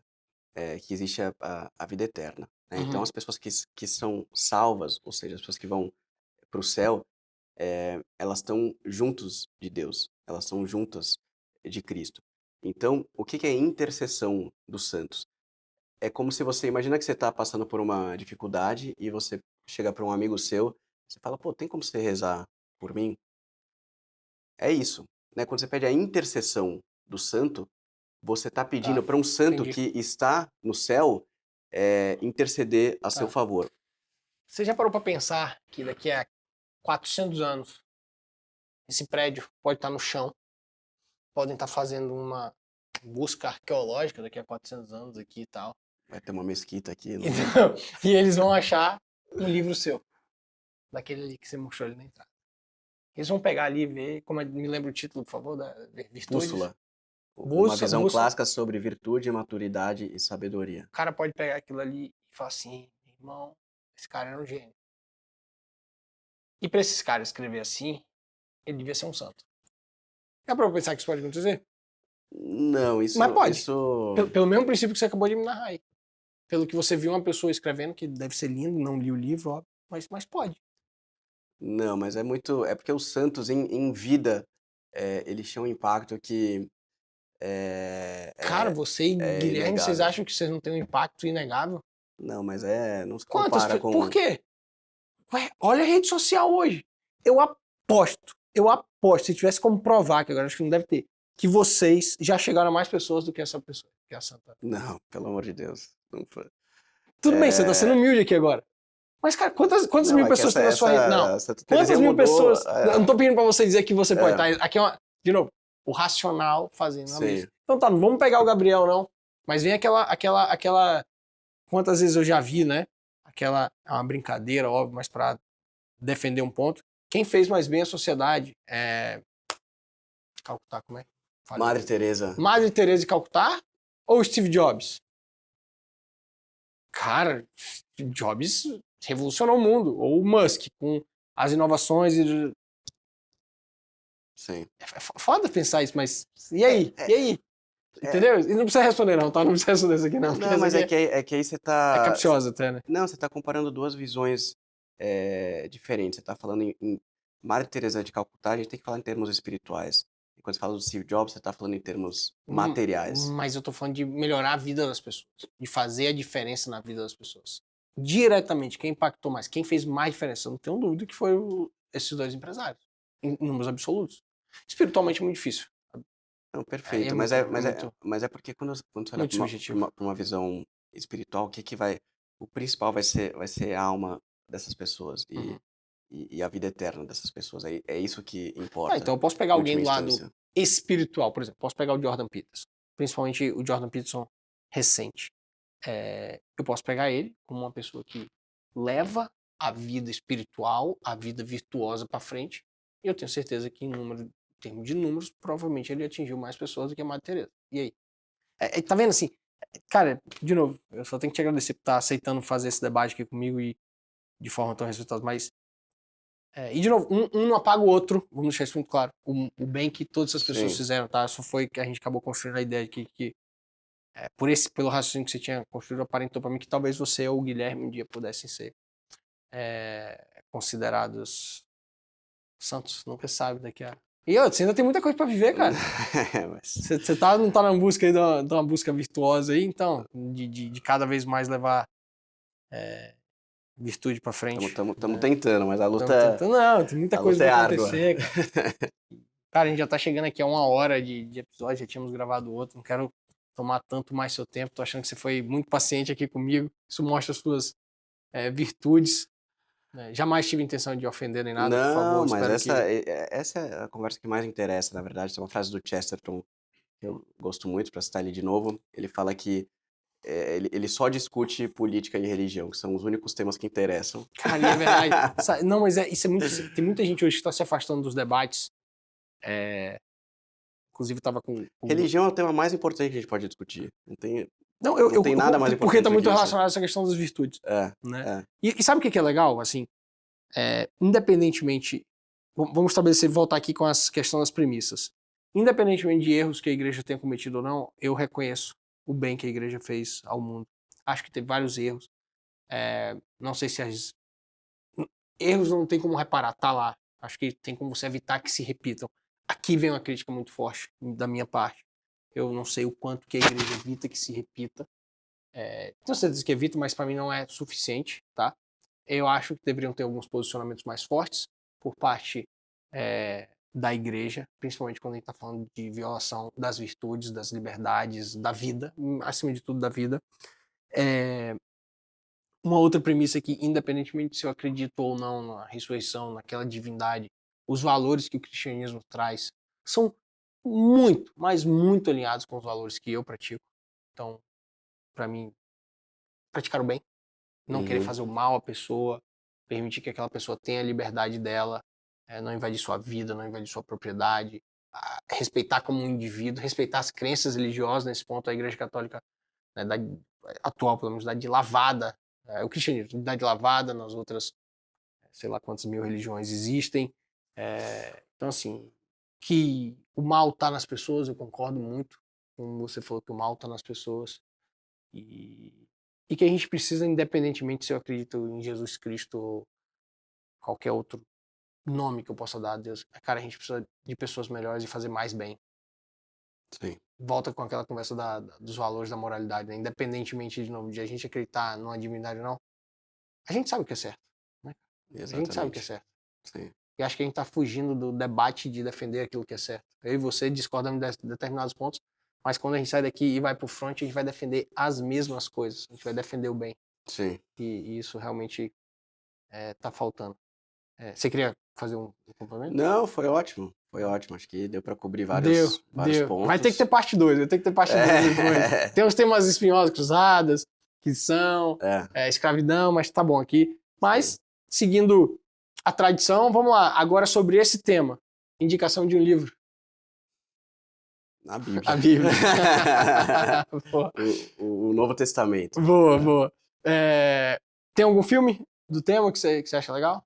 Que existe a vida eterna, né? Então, Uhum. as pessoas que são salvas, ou seja, as pessoas que vão para o céu, elas estão juntos de Deus, elas estão juntas de Cristo. Então, o que é intercessão dos santos? É como se você imagina que você está passando por uma dificuldade e você chega para um amigo seu, você fala, pô, tem como você rezar por mim? É isso, né? Quando você pede a intercessão do santo, você está Tá, pedindo para um santo entendi. que está no céu interceder a seu Tá. favor. Você já parou pra pensar que daqui a 400 anos esse prédio pode estar no chão, podem estar fazendo uma busca arqueológica daqui a 400 anos aqui e tal. Vai ter uma mesquita aqui, não sei. Então, e eles vão achar um livro seu, daquele ali que você mostrou ali na entrada. Eles vão pegar ali e ver, me lembra o título, por favor, da Virtudes. Bússola. Uma Bússola, visão bússola. clássica sobre virtude, maturidade e sabedoria. O cara pode pegar aquilo ali e falar assim, irmão, esse cara era um gênio. E para esses caras escrever assim, ele devia ser um santo. É pra eu pensar que isso pode acontecer? Não, Mas pode. isso... Pelo mesmo princípio que você acabou de me narrar aí. Pelo que você viu uma pessoa escrevendo, que deve ser lindo, não li o livro, óbvio, mas pode. Não, mas é muito... É porque os santos, em vida, eles tinham um impacto que Cara, você e é Guilherme, vocês inegável. acham que vocês não têm um impacto inegável? Não, mas não se Quantas compara pessoas? Por com... quê? Ué, olha a rede social hoje. Eu aposto, se tivesse como provar, que agora acho que não deve ter, que vocês já chegaram a mais pessoas do que essa pessoa, que é a Santa. Não, pelo amor de Deus. Não foi. Tudo bem, você tá sendo humilde aqui agora. Mas, cara, quantas Não, mil é que pessoas tem na sua rede? Não. Santa Quantas Teresinha mil mudou... pessoas. Eu não tô pedindo pra você dizer que você pode, É, tá? Aqui é uma. De novo, o racional fazendo a sim. lista. Então tá, não vamos pegar o Gabriel, não. Mas vem aquela. Quantas vezes eu já vi, né? Aquela. É uma brincadeira, óbvio, mas pra defender um ponto. Quem fez mais bem a sociedade é. Calcutá, como é? Falei. Madre Teresa. Madre Teresa de Calcutá ou Steve Jobs? Cara, Steve Jobs revolucionou o mundo. Ou o Musk, com as inovações e. Sim. É foda pensar isso, mas. E aí? É, E aí? Entendeu? E não precisa responder, não, tá? Não precisa responder isso aqui, não. Não, mas é que aí você É tá... capciosa até, né? Não, você tá comparando duas visões diferentes. Você tá falando em Madre Teresa de Calcutá, a gente tem que falar em termos espirituais. quando você fala do Steve Jobs, você tá falando em termos materiais. Mas eu tô falando de melhorar a vida das pessoas, de fazer a diferença na vida das pessoas. Diretamente, quem impactou mais, quem fez mais diferença, eu não tenho dúvida que foi esses dois empresários, em números absolutos. Espiritualmente é muito difícil. Não, perfeito, mas é porque quando você olha Muito pra subjetivo. uma visão espiritual, o principal vai ser a alma dessas pessoas Uhum. e a vida eterna dessas pessoas. É isso que Ah, importa, então eu posso pegar em alguém última do lado instância. espiritual, por exemplo, posso pegar o Jordan Peterson, principalmente o Jordan Peterson recente. Eu posso pegar ele como uma pessoa que leva a vida espiritual, a vida virtuosa para frente, e eu tenho certeza que em termos de números, provavelmente ele atingiu mais pessoas do que a Madre Teresa. E aí? Tá vendo assim? Cara, de novo, eu só tenho que te agradecer por estar aceitando fazer esse debate aqui comigo e de forma tão respeitosa, mas e de novo, um não apaga o outro, vamos deixar isso muito claro. O bem que todas essas pessoas Sim. fizeram, tá? Só foi que a gente acabou construindo a ideia de que pelo raciocínio que você tinha construído, aparentou pra mim que talvez você ou o Guilherme um dia pudessem ser considerados santos. Nunca se sabe daqui a. E você ainda tem muita coisa pra viver, cara. Mas Você não tá na busca aí de uma busca virtuosa aí, então, de cada vez mais levar virtude pra frente. estamos né? tentando, mas a Tamo luta, tentando. Não, tem muita a coisa luta é pra árdua. acontecer, cara. Cara, a gente já tá chegando aqui a 1 hora de episódio, já tínhamos gravado outro, não quero tomar tanto mais seu tempo, tô achando que você foi muito paciente aqui comigo, isso mostra as suas virtudes, né? Jamais tive intenção de ofender nem nada, por favor, Não, mas espero que... essa é a conversa que mais interessa, na verdade. Tem uma frase do Chesterton que eu gosto muito, para citar ele de novo. Ele fala que ele só discute política e religião, que são os únicos temas que interessam. Cara, e é verdade. Não, mas isso é muito... Tem muita gente hoje que tá se afastando dos debates, inclusive tava com... Religião é o tema mais importante que a gente pode discutir. Não tem nada mais Porque importante tá do muito que isso. relacionado a essa questão das virtudes, É, né? E sabe o que é legal, assim? Independentemente... Vamos estabelecer, voltar aqui com a questão das premissas. Independentemente de erros que a igreja tenha cometido ou não, eu reconheço o bem que a igreja fez ao mundo. Acho que teve vários erros. Não sei se erros não tem como reparar, tá lá. Acho que tem como você evitar que se repitam. Aqui vem uma crítica muito forte da minha parte. Eu não sei o quanto que a igreja evita que se repita. Tenho certeza que evita, mas para mim não é suficiente, tá? Eu acho que deveriam ter alguns posicionamentos mais fortes por parte da igreja, principalmente quando a gente está falando de violação das virtudes, das liberdades, da vida, acima de tudo da vida. Uma outra premissa que, independentemente se eu acredito ou não na ressurreição, naquela divindade, os valores que o cristianismo traz são muito, mas muito alinhados com os valores que eu pratico. Então, para mim, praticar o bem, não querer fazer o mal à pessoa, permitir que aquela pessoa tenha a liberdade dela, não invadir sua vida, não invadir sua propriedade, respeitar como um indivíduo, respeitar as crenças religiosas. Nesse ponto, a Igreja Católica, né, atual, pelo menos, dá de lavada, o cristianismo dá de lavada, nas outras, sei lá quantas mil religiões existem. Então, assim, que o mal está nas pessoas, eu concordo muito, como você falou que o mal está nas pessoas, e que a gente precisa, independentemente se eu acredito em Jesus Cristo ou qualquer outro nome que eu possa dar a Deus, cara, a gente precisa de pessoas melhores e fazer mais bem. sim. Volta com aquela conversa dos valores da moralidade, né? Independentemente de novo de a gente acreditar numa divindade ou não, a gente sabe o que é certo, né? A gente sabe o que é certo. Sim. E acho que a gente tá fugindo do debate de defender aquilo que é certo. Eu e você discordamos de determinados pontos, mas quando a gente sai daqui e vai pro front, a gente vai defender as mesmas coisas. A gente vai defender o bem. Sim. E isso realmente tá faltando. Você queria fazer um complemento? Não, foi ótimo. Foi ótimo. Acho que deu para cobrir vários pontos. Vai ter que ter parte 2, vai ter que ter parte 2 depois. Tem uns temas espinhosos, cruzadas, que são escravidão, mas tá bom aqui. Mas, seguindo a tradição, vamos lá. Agora sobre esse tema. Indicação de um livro. A Bíblia. A Bíblia. o Novo Testamento. Boa. Tem algum filme do tema que você acha legal?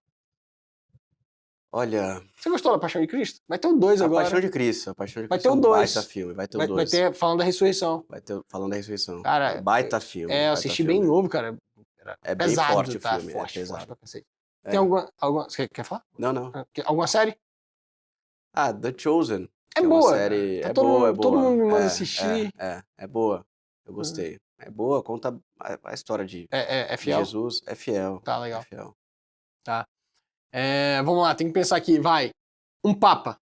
Olha... Você gostou da Paixão de Cristo? Vai ter o 2 agora. A Paixão de Cristo. Vai ter o 2. Baita filme. Vai ter o 2. Vai ter falando da ressurreição. Vai ter falando da ressurreição. Cara, baita filme. Eu assisti bem novo, cara. É pesado, bem forte tá? o filme. Forte, é pesado. pra cacete. Tem alguma... Você quer falar? Não. Alguma série? The Chosen. É que boa. uma série... Tá é todo boa, mundo, é boa. todo mundo me manda É, assistir. é boa. Eu gostei. É boa, conta a história de É de fiel? Jesus. É fiel, Tá, é legal. fiel. Tá. Vamos lá, tem que pensar aqui. Vai. Um papa.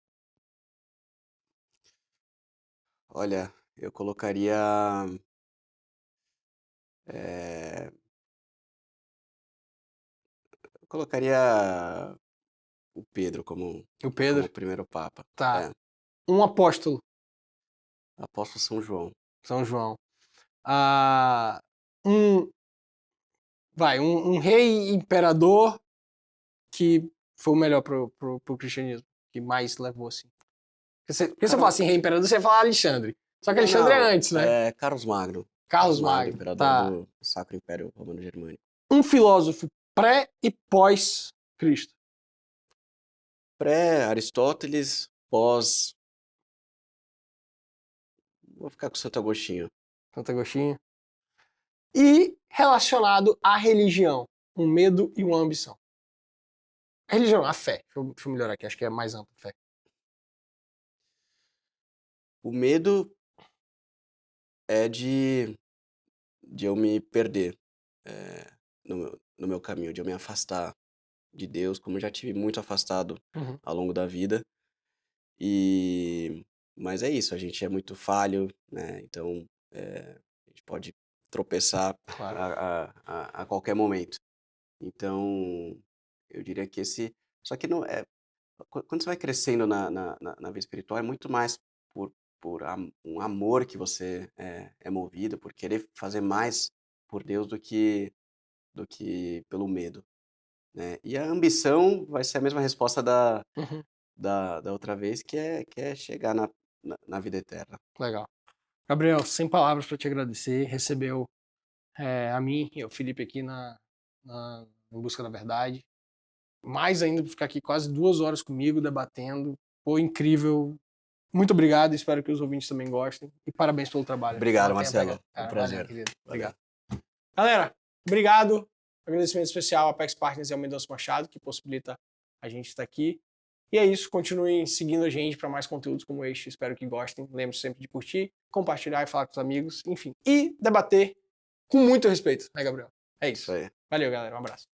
Olha, eu colocaria... é, eu colocaria o Pedro como O Pedro. o primeiro papa. Tá. É, Um apóstolo. apóstolo São João. São João. Ah, um, um rei imperador que foi o melhor pro cristianismo, que mais levou, assim. Porque você fala assim, rei imperador, você fala Alexandre. Só que Não, Alexandre é não, antes, né? é Carlos Magno. Carlos Magno. Imperador Tá. do Sacro Império Romano Germânico. Um filósofo pré e pós Cristo. Pré-Aristóteles, pós... Vou ficar com Santo Agostinho. Santo Agostinho. E relacionado à religião. Um medo e uma ambição. A religião, a fé. Deixa eu melhorar aqui, acho que é mais amplo a fé. O medo é de eu me perder no meu caminho, de eu me afastar de Deus, como eu já tive muito afastado Uhum. ao longo da vida. Mas é isso, a gente é muito falho, né? Então a gente pode tropeçar Claro. a qualquer momento. Então eu diria que esse. Só que não é. Quando você vai crescendo na vida espiritual, é muito mais um amor que você é movido, por querer fazer mais por Deus do que pelo medo, né? E a ambição vai ser a mesma resposta Uhum. da outra vez, que é chegar na vida eterna. Legal. Gabriel, sem palavras para te agradecer. Recebeu a mim e o Felipe aqui em busca da verdade. Mais ainda por ficar aqui quase 2 horas comigo, debatendo. Foi incrível. Muito obrigado, espero que os ouvintes também gostem. E parabéns pelo trabalho. Obrigado, Mantenha até Marcelo. agora. É um Valeu, prazer. querido. Valeu. Obrigado. Galera, obrigado. Agradecimento especial ao Apex Partners e ao Mendonça Machado, que possibilita a gente estar aqui. E é isso, continuem seguindo a gente para mais conteúdos como este. Espero que gostem. Lembre-se sempre de curtir, compartilhar e falar com os amigos, enfim. E debater com muito respeito, né, Gabriel? É isso. Isso aí. Valeu, galera. Um abraço.